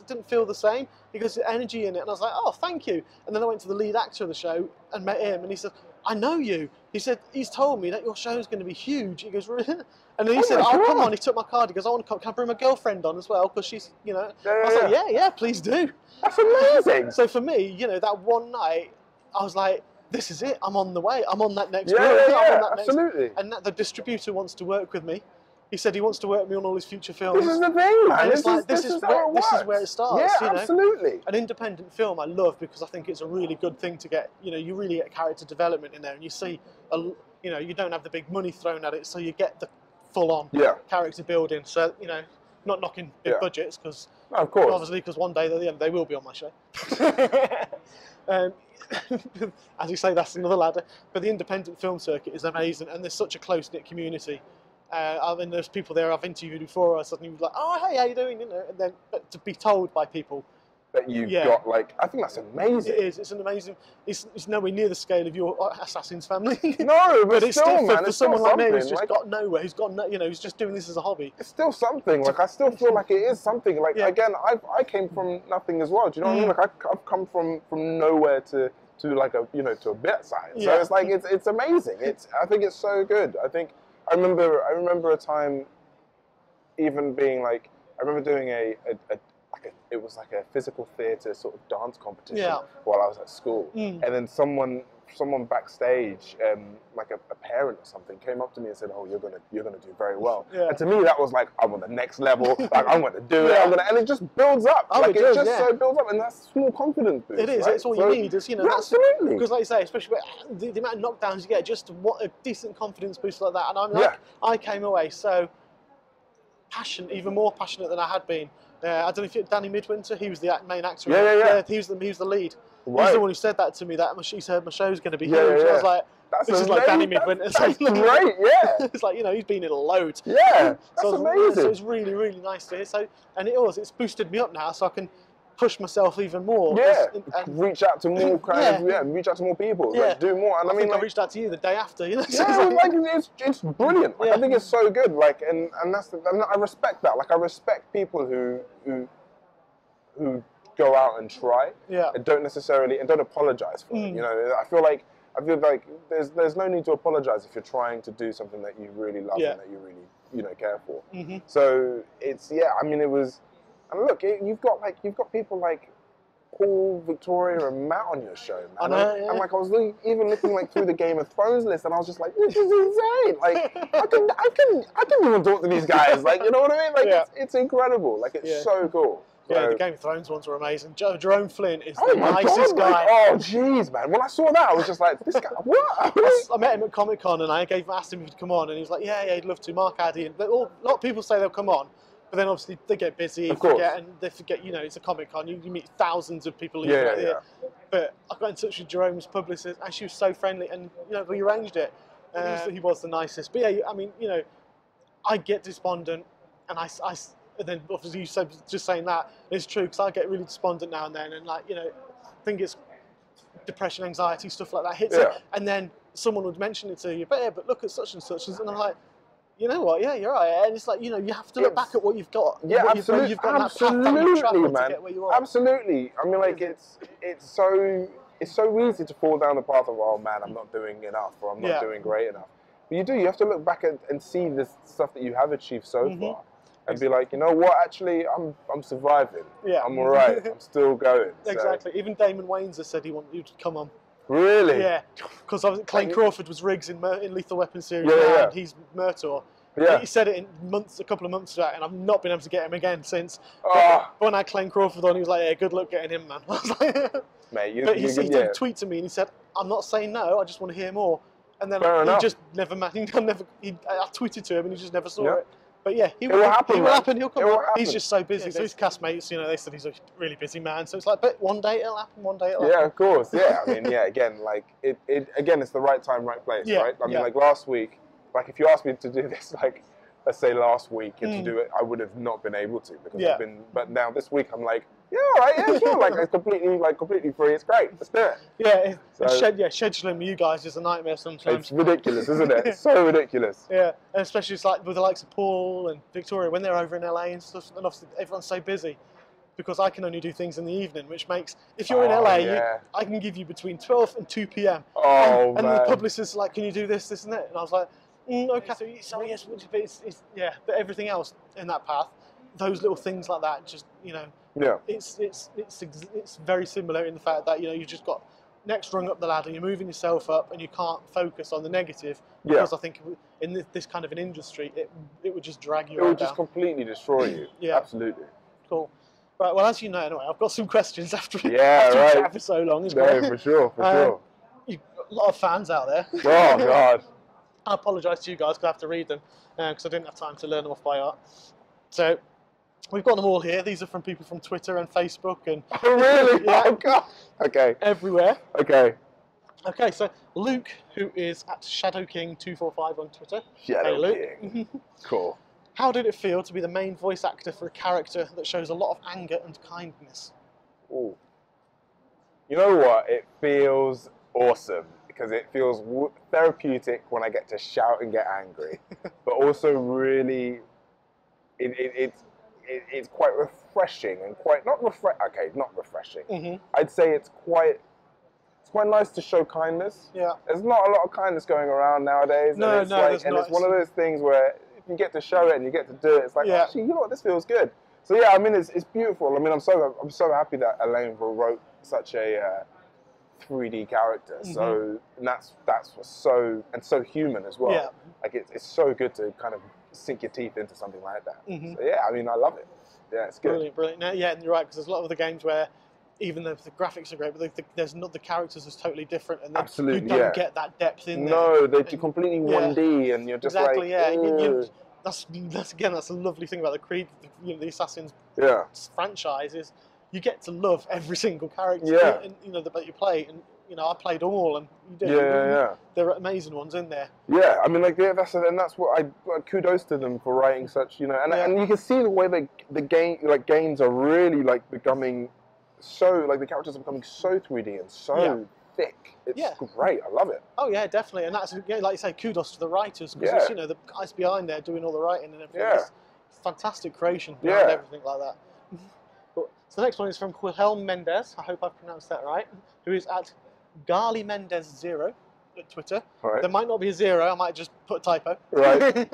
didn't feel the same. He goes, the energy in it. And I was like, oh, thank you. And then I went to the lead actor of the show and met him. And he said, I know you. He said, he's told me that your show is going to be huge. He goes, really? And then he said, oh, come on. He took my card. He goes, I want to come. Can I bring my girlfriend on as well? Because she's, I was like, yeah, please do. That's amazing. So for me, that one night, I was like, this is it. I'm on the way. I'm on that next Yeah, road. Absolutely. And the distributor wants to work with me. He said he wants to work with me on all his future films. This is the thing, man. And it's this is where it starts. Yeah, absolutely. An independent film I love because I think it's a really good thing to get. You really get character development in there, and you see, you don't have the big money thrown at it, so you get the full-on character building. So not knocking big budgets because, of course, obviously, because one day they will be on my show. As you say, that's another ladder. But the independent film circuit is amazing, and there's such a close-knit community. There's people there I've interviewed before. I suddenly was like, "Oh, hey, how you doing?" And then to be told by people that you've got, I think that's amazing. It is. It's an amazing. It's nowhere near the scale of your Assassin's family. No, but it's still, man, for someone like me who's just got nowhere, who's got who's just doing this as a hobby. It's still something. I still feel like it is something. Again, I came from nothing as well. Do you know what I mean? I've come from nowhere to a bit side. So it's amazing. I think it's so good. I remember a time even being I remember doing it was like a physical theatre sort of dance competition while I was at school, and then someone backstage, like a parent or something, came up to me and said, "Oh, you're gonna do very well." And to me, that was like, I'm on the next level. I'm gonna do it. And it just builds up. So builds up, and that's small confidence boost. It is. Right? It's all you need. It's absolutely. Because, like you say, especially the amount of knockdowns you get, just what a decent confidence boost like that. And I came away so passionate, even more passionate than I had been. I don't know if you Danny Midwinter, he was the main actor. Yeah. He was the lead. Right. He's the one who said that to me. That he said my show's going to be huge. Yeah. I was like, this is like Danny Midwinter. That's great. Yeah. It's like he's been in loads. Yeah. That's amazing. So it's really, really nice to hear. So it's boosted me up now, so I can push myself even more. Yeah. Reach out to more reach out to more people. Do more. And I think I reached out to you the day after. It's brilliant. I think it's so good. And I respect that. I respect people who go out and try and don't apologize for it. I feel like there's no need to apologize if you're trying to do something that you really love and that you really care for. So it's it was. And look, you've got people like Paul, Victoria, and Matt on your show, man. I know, and I was even looking through the Game of Thrones list, and I was just like, this is insane. I can even talk to these guys. You know what I mean? It's incredible. It's so cool. Yeah, the Game of Thrones ones were amazing. Jerome Flynn is the nicest guy. Oh, jeez, man. When I saw that, I was just like, this guy, what? I met him at Comic-Con, and I asked him if he'd come on, and he was like, yeah, he'd love to. Mark Addy. And a lot of people say they'll come on. But then obviously they get busy, they forget, it's a Comic-Con, you meet thousands of people. But I got in touch with Jerome's publicist, and she was so friendly, and we arranged it. He was the nicest. But I get despondent, and and then obviously you said just saying that, it's true, because I get really despondent now and then, and I think it's depression, anxiety, stuff like that hits it, and then someone would mention it to you, but look at such and such, and I'm like, you know what? Yeah, you're right. And it's like, you know, you have to look back at what you've got. Yeah, what absolutely. You've got that path that you've travelled to get where you are. Absolutely. I mean, like it's so easy to fall down the path of, oh man, I'm not doing enough, or I'm not doing great enough. But you have to look back and see this stuff that you have achieved so far, and be like, you know what? Actually, I'm surviving. Yeah, I'm all right. I'm still going. Exactly. So. Even Damon Wayans has said he wanted you to come on. Really? Yeah, because Clayne Crawford was Riggs in Lethal Weapon series, and he's Murtaugh. Yeah. He said it in a couple of months back, and I've not been able to get him again since. Oh. But when I had Clayne Crawford on, he was like, "Yeah, good luck getting him, man." I was like, mate, he did tweet to me and he said, "I'm not saying no, I just want to hear more." And then Fair enough. just never I tweeted to him and he just never saw it. But yeah, it will happen. He'll come on. He's just so busy. So his castmates, you know, they said he's a really busy man. So it's like, but one day it'll happen. One day it'll happen. Yeah, of course. Yeah, I mean, yeah. Again, like again, it's the right time, right place, right? I mean, like last week, like if you asked me to do this, like let's say last week, and to do it, I would have not been able to because I've been. But now this week, I'm like, yeah, all right, yeah, sure. Like it's completely free. It's great. Let's do it. Yeah, scheduling you guys is a nightmare sometimes. It's ridiculous, isn't it? It's so ridiculous. Yeah, and especially it's like with the likes of Paul and Victoria when they're over in LA and stuff, and obviously everyone's so busy because I can only do things in the evening, which makes if you're in LA, I can give you between 12 and 2 p.m. Oh, and the publicist's like, can you do this, this, and that? And I was like, okay, so yes, but everything else in that path, those little things like that, just it's very similar in the fact that you just got next rung up the ladder, you're moving yourself up, and you can't focus on the negative because I think in this kind of an industry, it would just drag you. It would just completely destroy you. Yeah, absolutely. Cool. Right. Well, as you know, anyway, I've got some questions after after chat for so long. For sure. You've got a lot of fans out there. Oh God. I apologise to you guys because I have to read them because I didn't have time to learn them off by heart. So we've got them all here. These are from people from Twitter and Facebook and. Oh really? Oh God. Okay. Everywhere. Okay. Okay. So Luke, who is at ShadowKing245 on Twitter. Shadow King. Cool. How did it feel to be the main voice actor for a character that shows a lot of anger and kindness? Ooh. You know what? It feels awesome because it feels therapeutic when I get to shout and get angry, but also really, it's quite refreshing and quite not refreshing. I'd say it's quite nice to show kindness. Yeah. There's not a lot of kindness going around nowadays. No, and it's one of those things where you get to show it and you get to do it. It's like, actually, you know what, this feels good. So yeah, I mean, it's beautiful. I mean, I'm so happy that Elaine wrote such a 3D character. So and that's what's so human as well. Yeah. Like it's so good to kind of sink your teeth into something like that. So yeah, I mean, I love it. Yeah, it's good. Brilliant. No, yeah, and you're right because there's a lot of the games where even though the graphics are great, but there's not the characers is totally different, and you don't get that depth in there. No, they're completely 1D, and you're just exactly, that's a lovely thing about the Creed, the Assassin's franchise is you get to love every single character, that you play, and I played them all, and you do. There are amazing ones in there. Yeah, I mean, that's what kudos to them for writing such, and you can see the way the games are really like becoming. So, like, the characters are becoming so 3D and so thick. It's great. I love it. Oh, yeah, definitely. And that's, like you say, kudos to the writers. Because, the guys behind there doing all the writing and everything. It's fantastic creation behind everything like that. So the next one is from Wilhelm Mendez. I hope I've pronounced that right. Who is at Gali Mendez 0 at Twitter. Right. There might not be a 0. I might just put a typo. Right.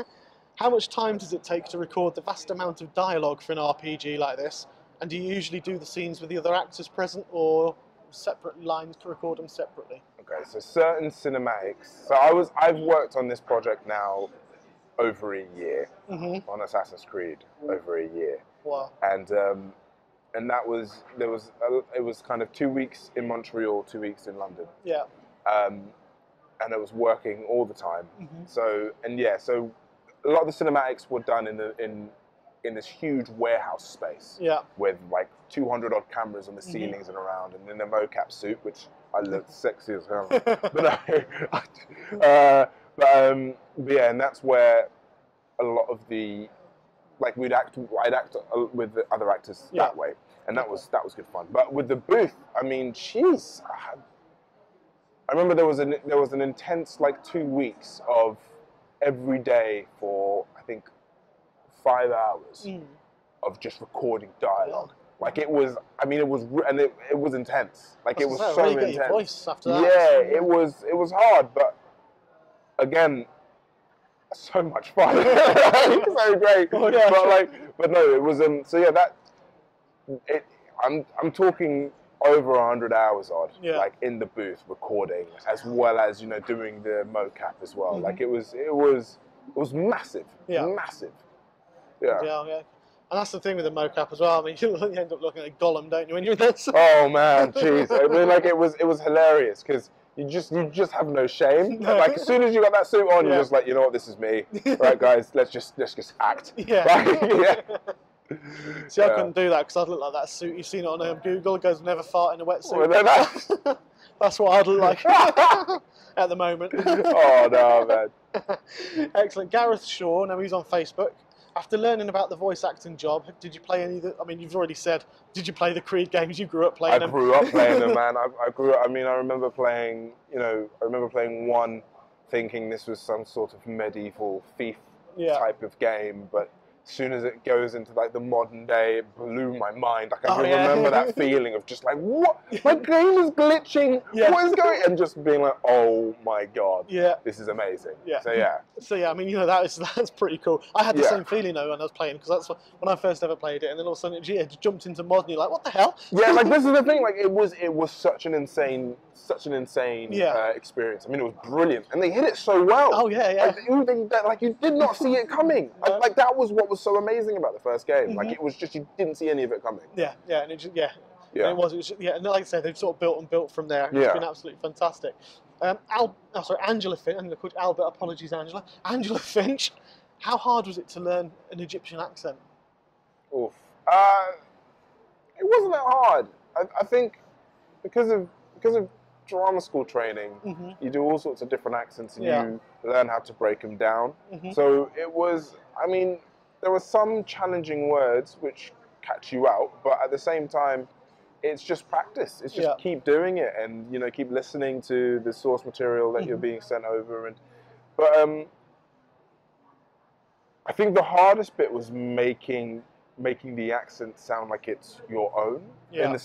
How much time does it take to record the vast amount of dialogue for an RPG like this? And do you usually do the scenes with the other actors present or separate lines to record them separately? Okay, so certain cinematics. So I've worked on this project now over a year on Assassin's Creed, over a year. Wow. And it was kind of 2 weeks in Montreal, 2 weeks in London. Yeah. And I was working all the time. So a lot of the cinematics were done in this huge warehouse space with like 200 odd cameras on the ceilings and around, and in a mocap suit, which I looked sexy as hell. but yeah, and that's where a lot of the I'd act with the other actors that way, and that was good fun. But with the booth, I mean, jeez, I remember there was an intense like 2 weeks of every day for I think 5 hours of just recording dialogue. Like it was, I mean, it was intense. Like it was so really intense. get your voice after that. Yeah, it was hard, but again, so much fun. So great. Oh, yeah, but sure. but no, it was so yeah, I'm talking over 100 hours odd, like in the booth recording, as well as doing the mocap as well. Like it was massive, massive. Yeah. Yeah. And that's the thing with the mocap as well. I mean, you end up looking like Gollum, don't you, when you're in there? Oh man, jeez. I mean, like it was hilarious because you just have no shame. Like as soon as you got that suit on, you're just like, you know what, this is me. Right, guys, let's just act. Yeah. Like, See, I couldn't do that because I'd look like that suit. You've seen it on Google. It goes, never fart in a wetsuit. That's what I'd look like at the moment. Oh no, man. Excellent. Gareth Shaw, now he's on Facebook. After learning about the voice acting job, did you play any of the, I mean, you've already said, did you play the Creed games? You grew up playing them. I grew up playing them, man. I grew up, I mean, I remember playing one thinking this was some sort of medieval thief type of game, but as soon as it goes into like the modern day, it blew my mind. Like I can remember that feeling of just like, what? My game is glitching. What is going? And just being like, oh my god, this is amazing. So I mean, that's pretty cool. I had the same feeling though when I was playing, because that's when I first ever played it, and then all of a sudden it jumped into modern. You're like, what the hell? Yeah, like this is the thing. Like it was such an insane experience. I mean, it was brilliant, and they hit it so well. Oh yeah. Like you did not see it coming. Like that was what was so amazing about the first game. Like it was just you didn't see any of it coming. And it just it was just, and like I said, they've sort of built from there. It's been absolutely fantastic. Angela Finch. I'm going to call Albert. Apologies, Angela. Angela Finch. How hard was it to learn an Egyptian accent? Oof. It wasn't that hard. I think because of drama school training, you do all sorts of different accents, and you learn how to break them down. So it was. I mean, there were some challenging words which catch you out, but at the same time, it's just practice. It's just keep doing it, and keep listening to the source material that you're being sent over. But I think the hardest bit was making the accent sound like it's your own. In the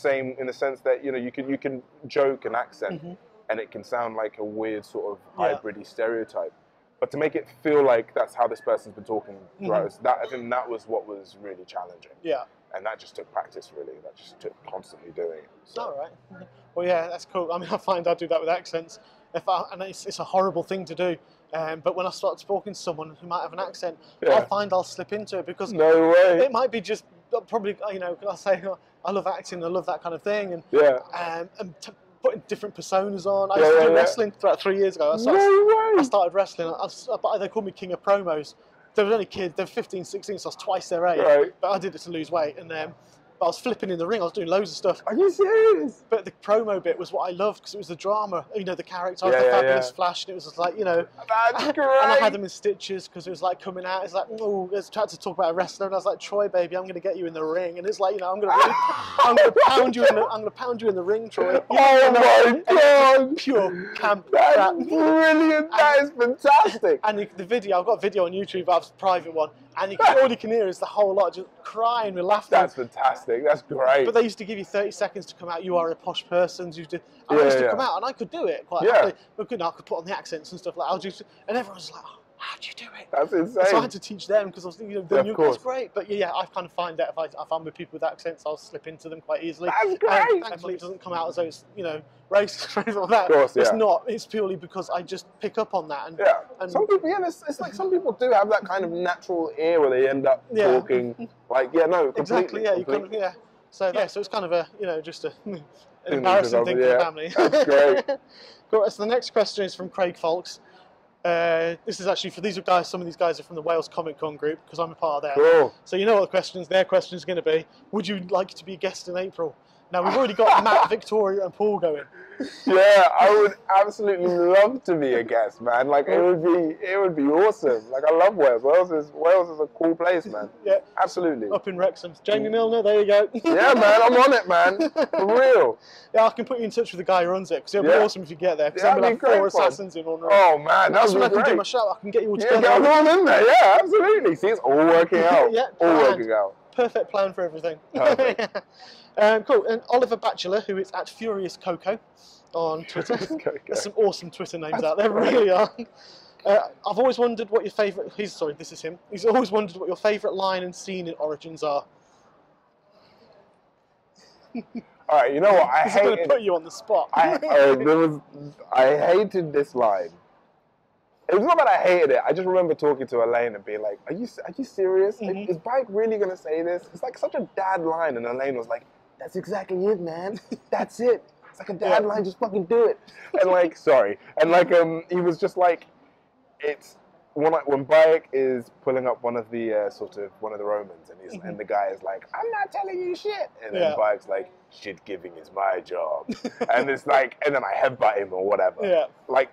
sense that you can joke an accent, and it can sound like a weird sort of hybrid-y stereotype. But to make it feel like that's how this person's been talking throughout, I think that was what was really challenging. Yeah. And that just took practice, really. That just took constantly doing it. So. All right. Well, yeah, that's cool. I mean, I find I do that with accents. And it's a horrible thing to do. But when I start talking to someone who might have an accent, I find I'll slip into it because it might be just probably, I say, I love acting, I love that kind of thing. And putting different personas on. I used to do wrestling about 3 years ago. I started wrestling. They called me King of Promos. They were only kids. They were 15, 16, so I was twice their age. Right. But I did it to lose weight. And but I was flipping in the ring. I was doing loads of stuff. Are you serious? But the promo bit was what I loved because it was the drama. The character. I was the fabulous Flash, and it was just like, That's great. And I had them in stitches because it was like coming out. It's like, let's try to talk about a wrestler, and I was like, Troy, baby, I'm going to get you in the ring, and it's like, I'm going to pound you in the ring, Troy. Oh my god! Pure camp. That's brilliant. That is fantastic. And the video, I've got a video on YouTube. I have a private one, and all you can hear is the whole lot just crying with laughter. That's fantastic. That's great. But they used to give you 30 seconds to come out. You are a posh person. I used to come out, and I could do it quite happily. I could put on the accents and stuff like that. And everyone was like, how'd you do it? That's insane. So I had to teach them because I was thinking, the new guy's great. But I kind of find that if I'm with people with accents, I'll slip into them quite easily. That's great. Thankfully, it doesn't come out as though it's, racist or anything like that. Of course, It's not. It's purely because I just pick up on that. And some people, it's like some people do have that kind of natural ear where they end up talking like, completely. Exactly, completely. So it's kind of a, just an embarrassing thing for the family. That's great. Cool. So the next question is from Craig Folks. This is actually for these guys. Some of these guys are from the Wales Comic Con group because I'm a part of that. Cool. So you know what their question is going to be. Would you like to be a guest in April? Now we've already got Matt, Victoria, and Paul going. Yeah, I would absolutely love to be a guest, man. Like it would be awesome. Like I love Wales. Wales is a cool place, man. Yeah, absolutely. Up in Wrexham, Jamie Milner. There you go. Yeah, man, I'm on it, man. For real. Yeah, I can put you in touch with the guy who runs it because it'll be awesome if you get there. Because That'd there'll be like be 4 great fun. assassins in one room. Oh man, that's when I great. can do my show. I can get you all Yeah, together. get them all in there. Yeah, absolutely. See, it's all working out. Yeah, all planned. working out. Perfect plan for everything. Perfect. Cool. And Oliver Batchelor, who is at Furious Coco on Twitter. There's some awesome Twitter names out there, really are. I've always wondered what your favourite. Sorry, this is him. He's always wondered what your favourite line and scene in Origins are. All right, you know what? I going to put you on the spot. I hated this line. It was not that I hated it. I just remember talking to Elaine and being like, "Are you serious? Is Bayek really going to say this?" It's like such a dad line, and Elaine was like, "That's exactly it, man. That's it. It's like a dad line. Just fucking do it." And like, sorry, and like, he was just like, it's when Bayek is pulling up one of the Romans, and the guy is like, "I'm not telling you shit," and then Bayek's like, "Shit giving is my job," and it's like, and then I headbutt him or whatever. Yeah, like.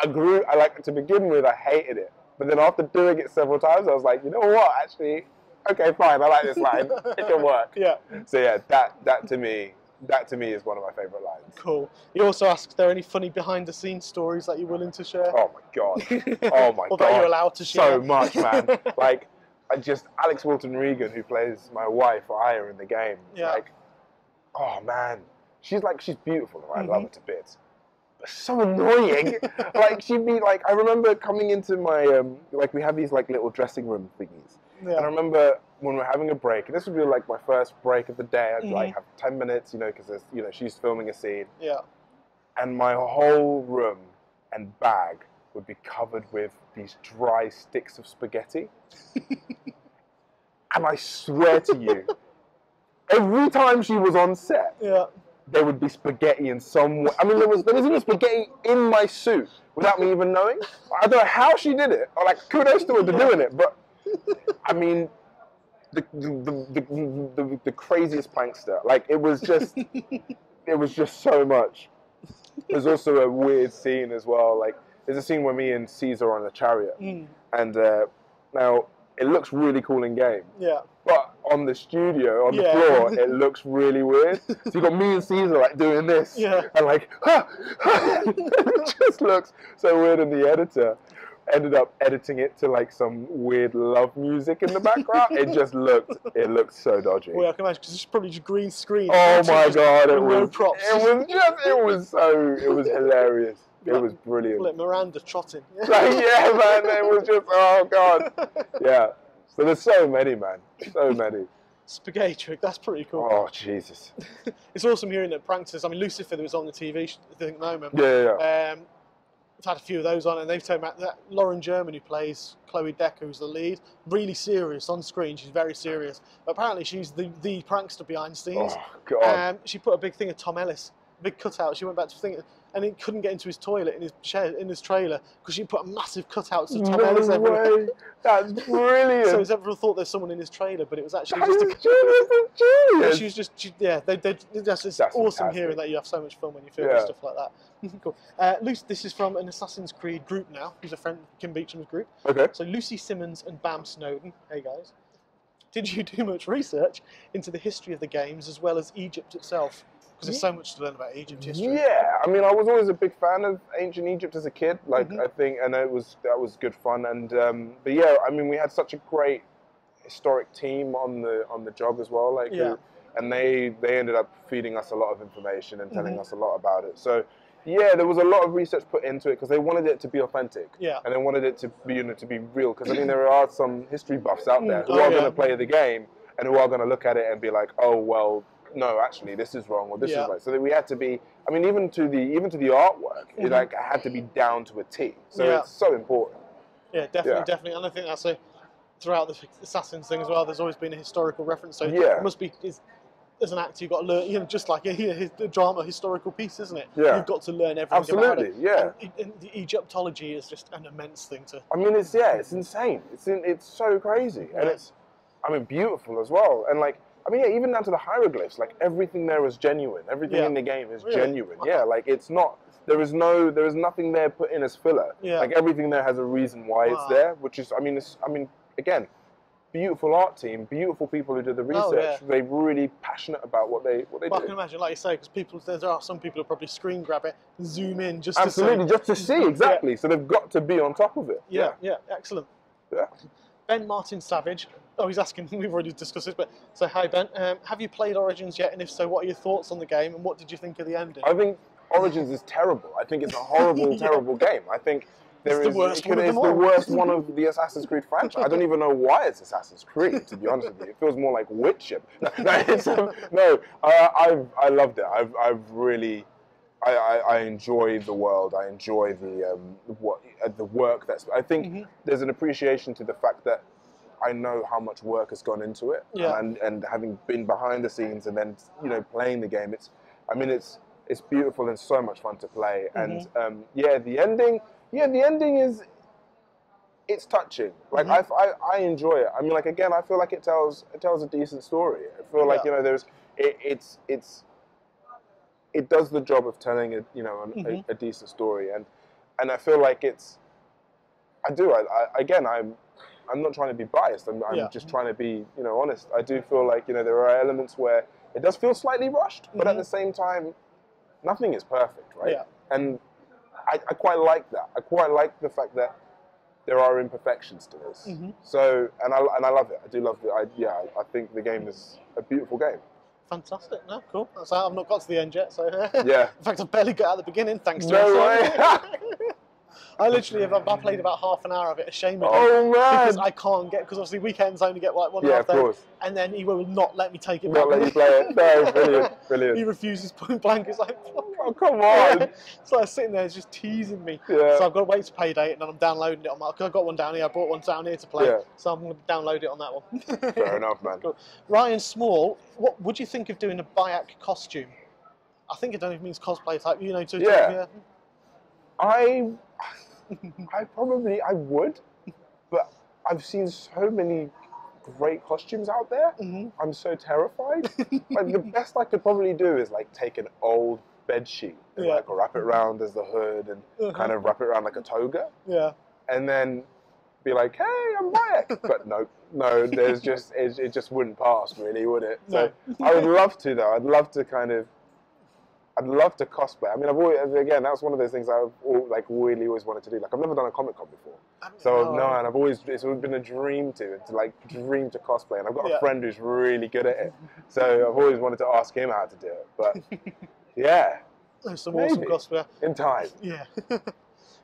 To begin with, I hated it. But then after doing it several times, I was like, you know what, actually, okay, fine, I like this line. It can work. Yeah. So yeah, that to me is one of my favourite lines. Cool. You also asked, are there any funny behind-the-scenes stories that you're willing to share? Oh my God. Oh my God. Or that you're allowed to share? So much, man. Like, Alex Wilton Regan, who plays my wife, Aya, in the game. Yeah. Like, oh man. She's beautiful. I love her to bits. So annoying. Like she'd be like, I remember coming into my we have these like little dressing room thingies, and I remember when we're having a break, and this would be like my first break of the day. I'd like have 10 minutes, because there's she's filming a scene. Yeah. And my whole room and bag would be covered with these dry sticks of spaghetti. And I swear to you, every time she was on set, there would be spaghetti in some way. I mean, there was even spaghetti in my suit without me even knowing. I don't know how she did it. Or like, kudos to her for doing it. But I mean, the craziest prankster. Like it was just so much. There's also a weird scene as well. Like there's a scene where me and Caesar are on a chariot, and now it looks really cool in game. Yeah. But on the studio, on the floor, it looks really weird. So you got me and Caesar like doing this, and like, it just looks so weird. And the editor ended up editing it to like some weird love music in the background. It looked so dodgy. Well, I can imagine because it's probably just green screen. Oh my God, it was props. It was hilarious. It was brilliant. Like Miranda trotting. Like, yeah, man, it was just, oh God. Yeah. So there's so many, man. So many. Spaghetti trick, that's pretty cool. Oh, Jesus. It's awesome hearing that pranksters. I mean, Lucifer, that was on the TV thing at the moment. Yeah. I've had a few of those on, and they've told me that Lauren German, who plays Chloe Decker, who's the lead, really serious on screen. She's very serious. But apparently she's the prankster behind the scenes. Oh, God. She put a big thing of Tom Ellis, big cutout. She went back to think, and he couldn't get into his toilet in his trailer because she put a massive cutout of Tom Ellis everywhere. That's brilliant. So everyone thought there's someone in his trailer, but it was actually genius. She was just that's awesome hearing that you have so much fun when you film stuff like that. Cool. Lucy, this is from an Assassin's Creed group now. Who's a friend of Kim Beecham's group. Okay. So Lucy Simmons and Bam Snowden. Hey guys. Did you do much research into the history of the games as well as Egypt itself? Because there's so much to learn about Egypt history. Yeah, I mean, I was always a big fan of ancient Egypt as a kid. Like, I think, and that was good fun. And but yeah, I mean, we had such a great historic team on the job as well. Like, and they ended up feeding us a lot of information and telling us a lot about it. So yeah, there was a lot of research put into it because they wanted it to be authentic. Yeah, and they wanted it to be to be real. Because I mean, there are some history buffs out there who are going to play the game and who are going to look at it and be like, oh well. No, actually, this is wrong, or this is right. So that we had to be. I mean, even to the artwork, it had to be down to a T. So it's so important. Yeah, definitely, and I think that's throughout the Assassins thing as well. There's always been a historical reference. So it must be. As an actor, you've got to learn. Just like a drama historical piece, isn't it? Yeah. You've got to learn everything about it. Yeah. And the Egyptology is just an immense thing to. I mean, it's insane. It's so crazy, and it's, I mean, beautiful as well, and like. I mean, yeah, even down to the hieroglyphs, like everything there is genuine. Everything in the game is genuine. Wow. Yeah, like it's not. There is nothing there put in as filler. Yeah. Like everything there has a reason why it's there, which is, I mean, again, beautiful art team, beautiful people who do the research. They're really passionate about what they do. I can imagine, like you say, because there are some people who probably screen grab it, zoom in just to see exactly. So they've got to be on top of it. Yeah, excellent. Yeah. Ben Martin Savage. Oh, he's asking. We've already discussed this, but so hi Ben. Have you played Origins yet? And if so, what are your thoughts on the game? And what did you think of the ending? I think Origins is terrible. I think it's a horrible, terrible game. I think it's the worst one of the Assassin's Creed franchise. I don't even know why it's Assassin's Creed, to be honest with you. It feels more like Witcher. I loved it. I've really, I enjoy the world. I enjoy the work that's. I think there's an appreciation to the fact that I know how much work has gone into it, and having been behind the scenes and then playing the game, it's beautiful and so much fun to play. And the ending. Yeah, the ending it's touching. Like I enjoy it. I mean, like again, I feel like it tells a decent story. I feel like it does the job of telling a decent story, and I feel like I'm not trying to be biased. I'm just trying to be honest. I do feel like there are elements where it does feel slightly rushed, but at the same time, nothing is perfect, right? Yeah. And I quite like that. I quite like the fact that there are imperfections to this. So, and I love it. I do love it. I think the game is a beautiful game. Fantastic. No, cool. I've not got to the end yet, so yeah. In fact, I've barely got out at the beginning, thanks to No way. I literally I played about half an hour of it, ashamedly. Oh man! Because I can't get, because obviously weekends only get like 1.5 days, and then he will not let me take it back. Not let you play it. No, brilliant. He refuses point blank. It's like, oh come on! It's like sitting there, it's just teasing me. Yeah. So I've got to wait to payday, and then I'm downloading it on my. Cause I've got one down here. I brought one down here to play, so I'm going to download it on that one. Fair enough, man. Cool. Ryan Small, what would you think of doing a Bayek costume? I think it don't even means cosplay type. I would, but I've seen so many great costumes out there. I'm so terrified. Like the best I could probably do is like take an old bed sheet and like wrap it around as the hood and kind of wrap it around like a toga. Yeah. And then be like, hey, I'm Bayek. But no, there's just it just wouldn't pass really, would it? So I would love to though. I'd love to cosplay. I mean, I've always, again, that's one of those things I've really always wanted to do. Like, I've never done a Comic Con before, and I've always, it's been a dream to cosplay. And I've got a friend who's really good at it, so I've always wanted to ask him how to do it. But yeah, there's some awesome cosplay in time. Yeah.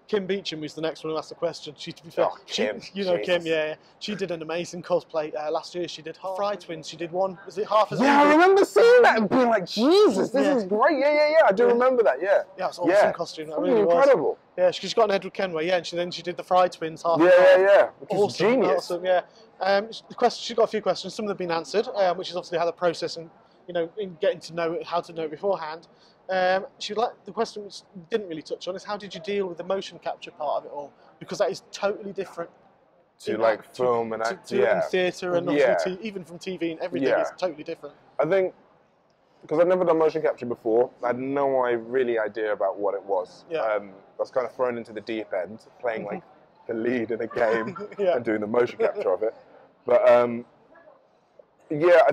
Kim Beecham was the next one who asked the question. She, to be fair, Kim, Kim, yeah. She did an amazing cosplay last year. She did Fry Twins. She did one. Was it half as? Yeah, I remember seeing that and being like, Jesus, this is great. Yeah. I do remember that. Yeah. Yeah, it's an awesome costume. That really incredible. Was. Yeah, she's got an Edward Kenway. Yeah, and then she did the Fry Twins half. Yeah. Which is awesome, genius. Awesome. Yeah. She's got a few questions. Some of them have been answered, which is obviously how the process and in getting to know it, how to know it beforehand. She would like the question which we didn't really touch on is how did you deal with the motion capture part of it all, because that is totally different to like film and act, in theatre and even from TV and everything is totally different. I think because I'd never done motion capture before, I had no idea about what it was. I was kind of thrown into the deep end, playing like the lead in a game and doing the motion capture of it. But I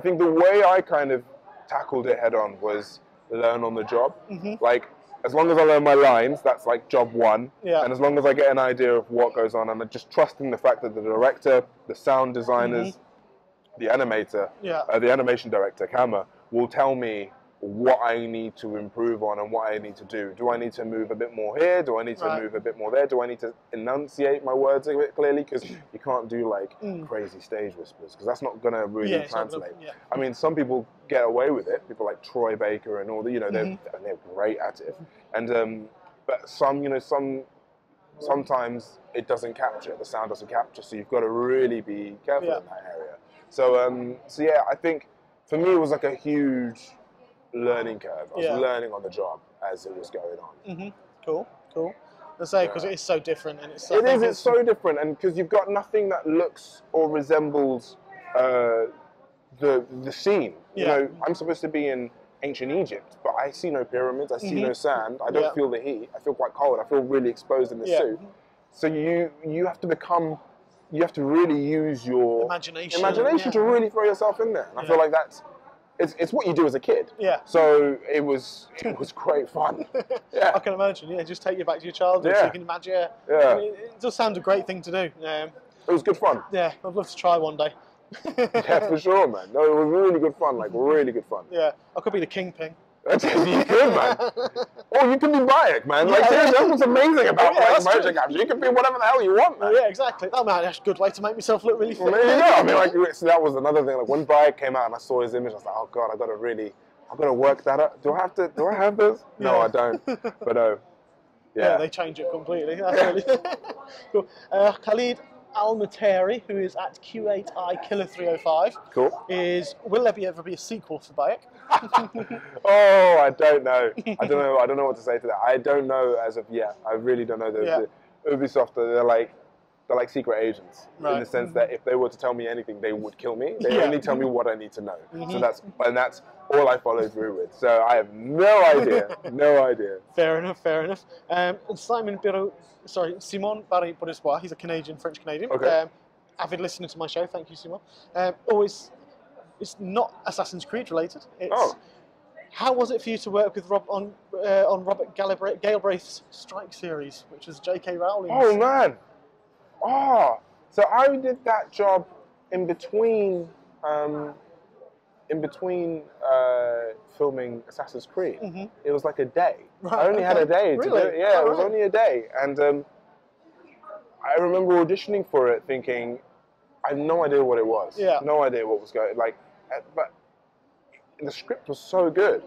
think the way I kind of tackled it head on was learn on the job. Like, as long as I learn my lines, that's like job one. And as long as I get an idea of what goes on, and just trusting the fact that the director, the sound designers, the animator, the animation director, Kama, will tell me what I need to improve on and what I need to do. Do I need to move a bit more here? Do I need to move a bit more there? Do I need to enunciate my words a bit clearly? Because you can't do like crazy stage whispers, because that's not going to really translate. I mean, some people get away with it. People like Troy Baker and all the, they're great at it. And but sometimes it doesn't capture. The sound doesn't capture. So you've got to really be careful in that area. So I think for me it was like a huge learning curve. I was learning on the job as it was going on. Cool. Let's say, because it is so different, and it's so different, and because you've got nothing that looks or resembles the scene. Yeah. You know, I'm supposed to be in ancient Egypt, but I see no pyramids, I see no sand, I don't feel the heat, I feel quite cold, I feel really exposed in the suit. So you have to become, you have to really use your imagination to really throw yourself in there. And I feel like it's what you do as a kid. Yeah. So it was great fun. Yeah. I can imagine. Yeah, just take you back to your childhood so you can imagine. Yeah. I mean, it does sound a great thing to do. It was good fun. Yeah, I'd love to try one day. Yeah, for sure, man. No, it was really good fun. Like really good fun. Yeah, I could be the kingpin. You could, man. Or you can be Bayek, man. Like, seriously, that's what's amazing about motion capture. You can be whatever the hell you want, man. Yeah, exactly. Oh man, that's a good way to make myself look really fit. Well, there you go. I mean, like, so that was another thing. Like, when Bayek came out and I saw his image, I was like, oh god, I've got to work that up. Do I have this? No, I don't. But no. Yeah, they change it completely. That's really cool. Khalid Al-Materi, who is at Q8I Killer 305, will there ever be a sequel to Bayek? Oh, I don't know. I don't know what to say to that. I don't know as of yet. I really don't know. The Ubisoft, they're like secret agents in the sense that if they were to tell me anything, they would kill me. They only tell me what I need to know. So that's all I follow through with. So I have no idea. No idea. Fair enough. And Simon Barry-Borisbois, he's a French Canadian. Okay. Avid listener to my show. Thank you, Simon. Always, it's not Assassin's Creed related. It's how was it for you to work with Rob on Robert Galbraith's Strike series, which was J.K. Rowling's? Oh man. So I did that job in between filming Assassin's Creed. It was like a day. Right, I only had a day to do it. Yeah, it was only a day. And I remember auditioning for it thinking, I have no idea what it was. Yeah. No idea what was going, but the script was so good.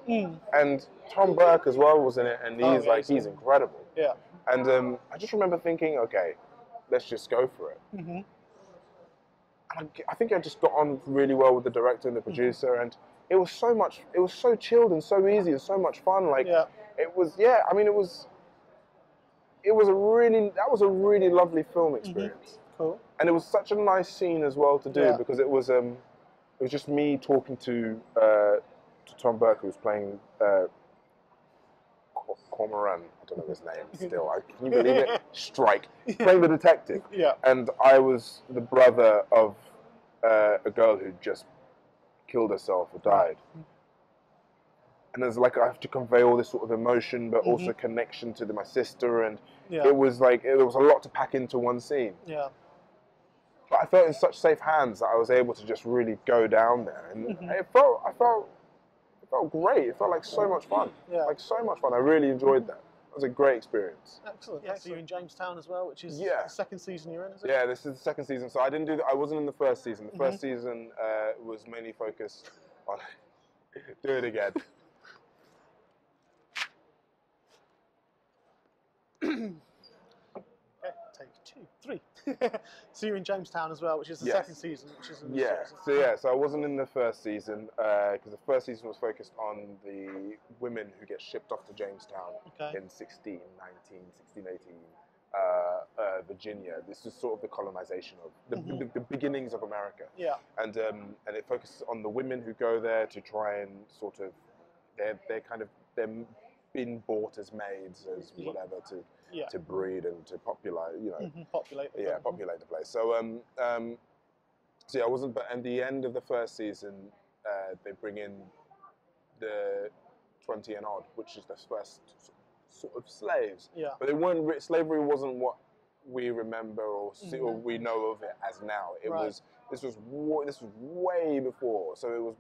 And Tom Burke as well was in it, and he's incredible. Yeah. And I just remember thinking, okay, let's just go for it. And I think I just got on really well with the director and the producer, and it was so chilled and so easy and so much fun. That was a really lovely film experience. Cool. And it was such a nice scene as well to do because it was just me talking to Tom Burke, who was playing Cormoran, I don't know his name still. Can you believe it? Strike. Playing the detective. Yeah. And I was the brother of a girl who just killed herself or died. And there's I have to convey all this sort of emotion, but also connection to my sister, and it was a lot to pack into one scene. Yeah. But I felt in such safe hands that I was able to just really go down there, and I felt great. It felt like so much fun. Yeah. Like so much fun. I really enjoyed that. It was a great experience. Excellent. Yeah, so you're in Jamestown as well, which is the second season you're in, is it? Yeah, this is the second season. So I wasn't in the first season. The first season was mainly focused on do it again. Okay, take 2, 3. So you're in Jamestown as well, which is the second season, which is So I wasn't in the first season because the first season was focused on the women who get shipped off to Jamestown in 1618, Virginia. This is sort of the colonization of the beginnings of America. Yeah. And it focuses on the women who go there to try and sort of they're been bought as maids, as whatever, to breed and to populate the place. So I wasn't. But at the end of the first season, they bring in the 20 and odd, which is the first sort of slaves. Yeah. But they weren't. Slavery wasn't what we remember or we know of it as now. It was. This was way before. So it was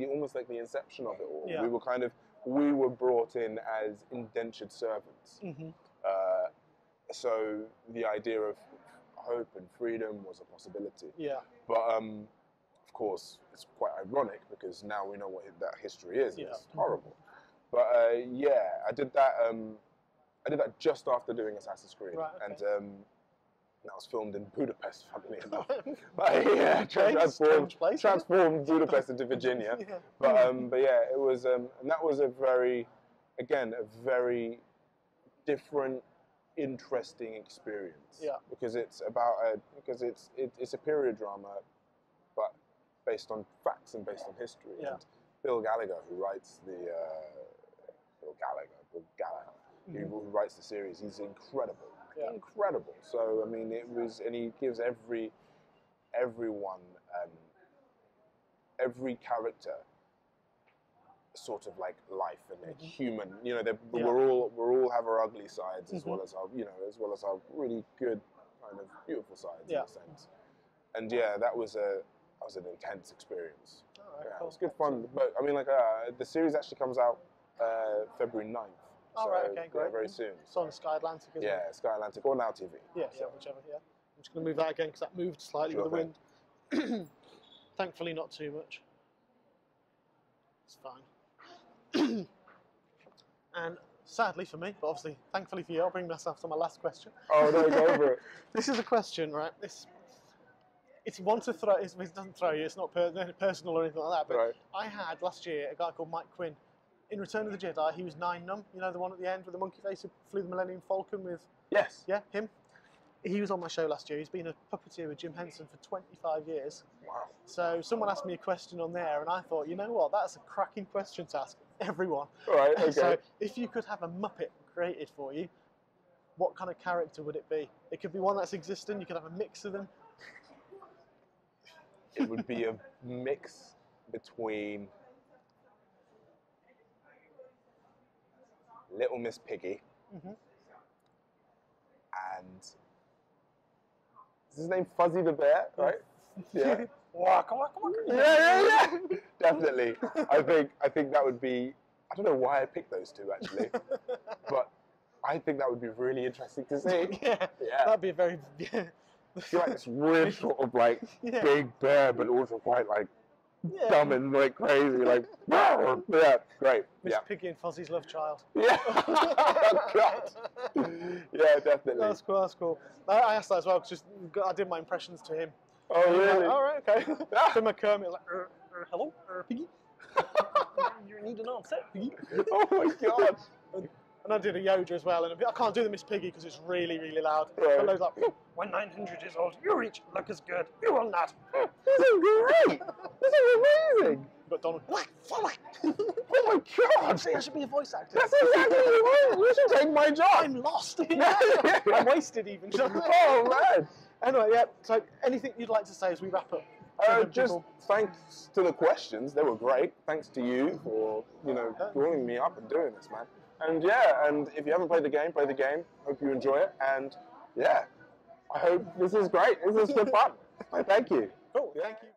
almost like the inception of it all. Yeah. We were brought in as indentured servants. So the idea of hope and freedom was a possibility. Yeah. But of course, it's quite ironic because now we know what that history is. Yeah. It's horrible. But I did that. I did that just after doing Assassin's Creed, and that was filmed in Budapest, funnily enough. Transformed Budapest into Virginia. But it was, and that was a very different, interesting experience. Yeah. Because it's about it's a period drama, but based on facts and based on history. Yeah. And Bill Gallagher, who writes the Bill Gallagher, who writes the series, he's incredible, incredible. So I mean, and he gives everyone, every character, sort of like life and a human. You know, we're all have our ugly sides as well as our really good kind of beautiful sides in a sense. And yeah, that was an intense experience. Right, yeah, cool. It was good fun. But I mean, like the series actually comes out February 9th. Oh, right, okay, great. Yeah, very soon. It's on Sky Atlantic, isn't it? Yeah, Sky Atlantic or Now TV. Yeah, whichever, yeah. I'm just going to move that again because that moved slightly with the wind. Thankfully, not too much. It's fine. And sadly for me, but obviously thankfully for you, I'll bring myself to my last question. Oh, no, go over it. This is a question, right? It's one to throw. It doesn't throw you. It's not personal or anything like that. But I had last year a guy called Mike Quinn. In Return of the Jedi, he was Nine Num. You know, the one at the end with the monkey face who flew the Millennium Falcon with... Yes. Yeah, him. He was on my show last year. He's been a puppeteer with Jim Henson for 25 years. Wow. So someone asked me a question on there, and I thought, you know what, that's a cracking question to ask everyone. Right, okay. So if you could have a Muppet created for you, what kind of character would it be? It could be one that's existing. You could have a mix of them. It would be a mix between Little Miss Piggy and is his name Fuzzy the Bear, right? Yeah. Waka waka waka. Yeah. Definitely. I think that would be. I don't know why I picked those two actually, but I think that would be really interesting to see. Yeah. That'd be a very. I feel like this weird sort of like big bear, but also quite like dumb and like crazy, like yeah, great. Miss Piggy and Fuzzy's love child. Yeah. God. Yeah, definitely. That's cool. That's cool. I asked that as well because I did my impressions to him. Oh really? Like, all right, okay. So my Kermit like, hello, Piggy. You need an answer, Piggy. Oh my God. And I did a Yoda as well, and I can't do the Miss Piggy because it's really, really loud. Right. But I was like, when 900 years old, you each look as good. You will not. This is great. This is amazing. You've got Donald. Oh my God. See, I should be a voice actor. That's exactly what you want. You should take my job. I'm lost. I'm wasted even. Oh man. Anyway, yeah. So, anything you'd like to say as we wrap up? Just thanks to the questions. They were great. Thanks to you for calling me up and doing this, man. And yeah, and if you haven't played the game, play the game. Hope you enjoy it. And yeah, I hope this is great. This is good fun. Thank you. Cool. Thank you.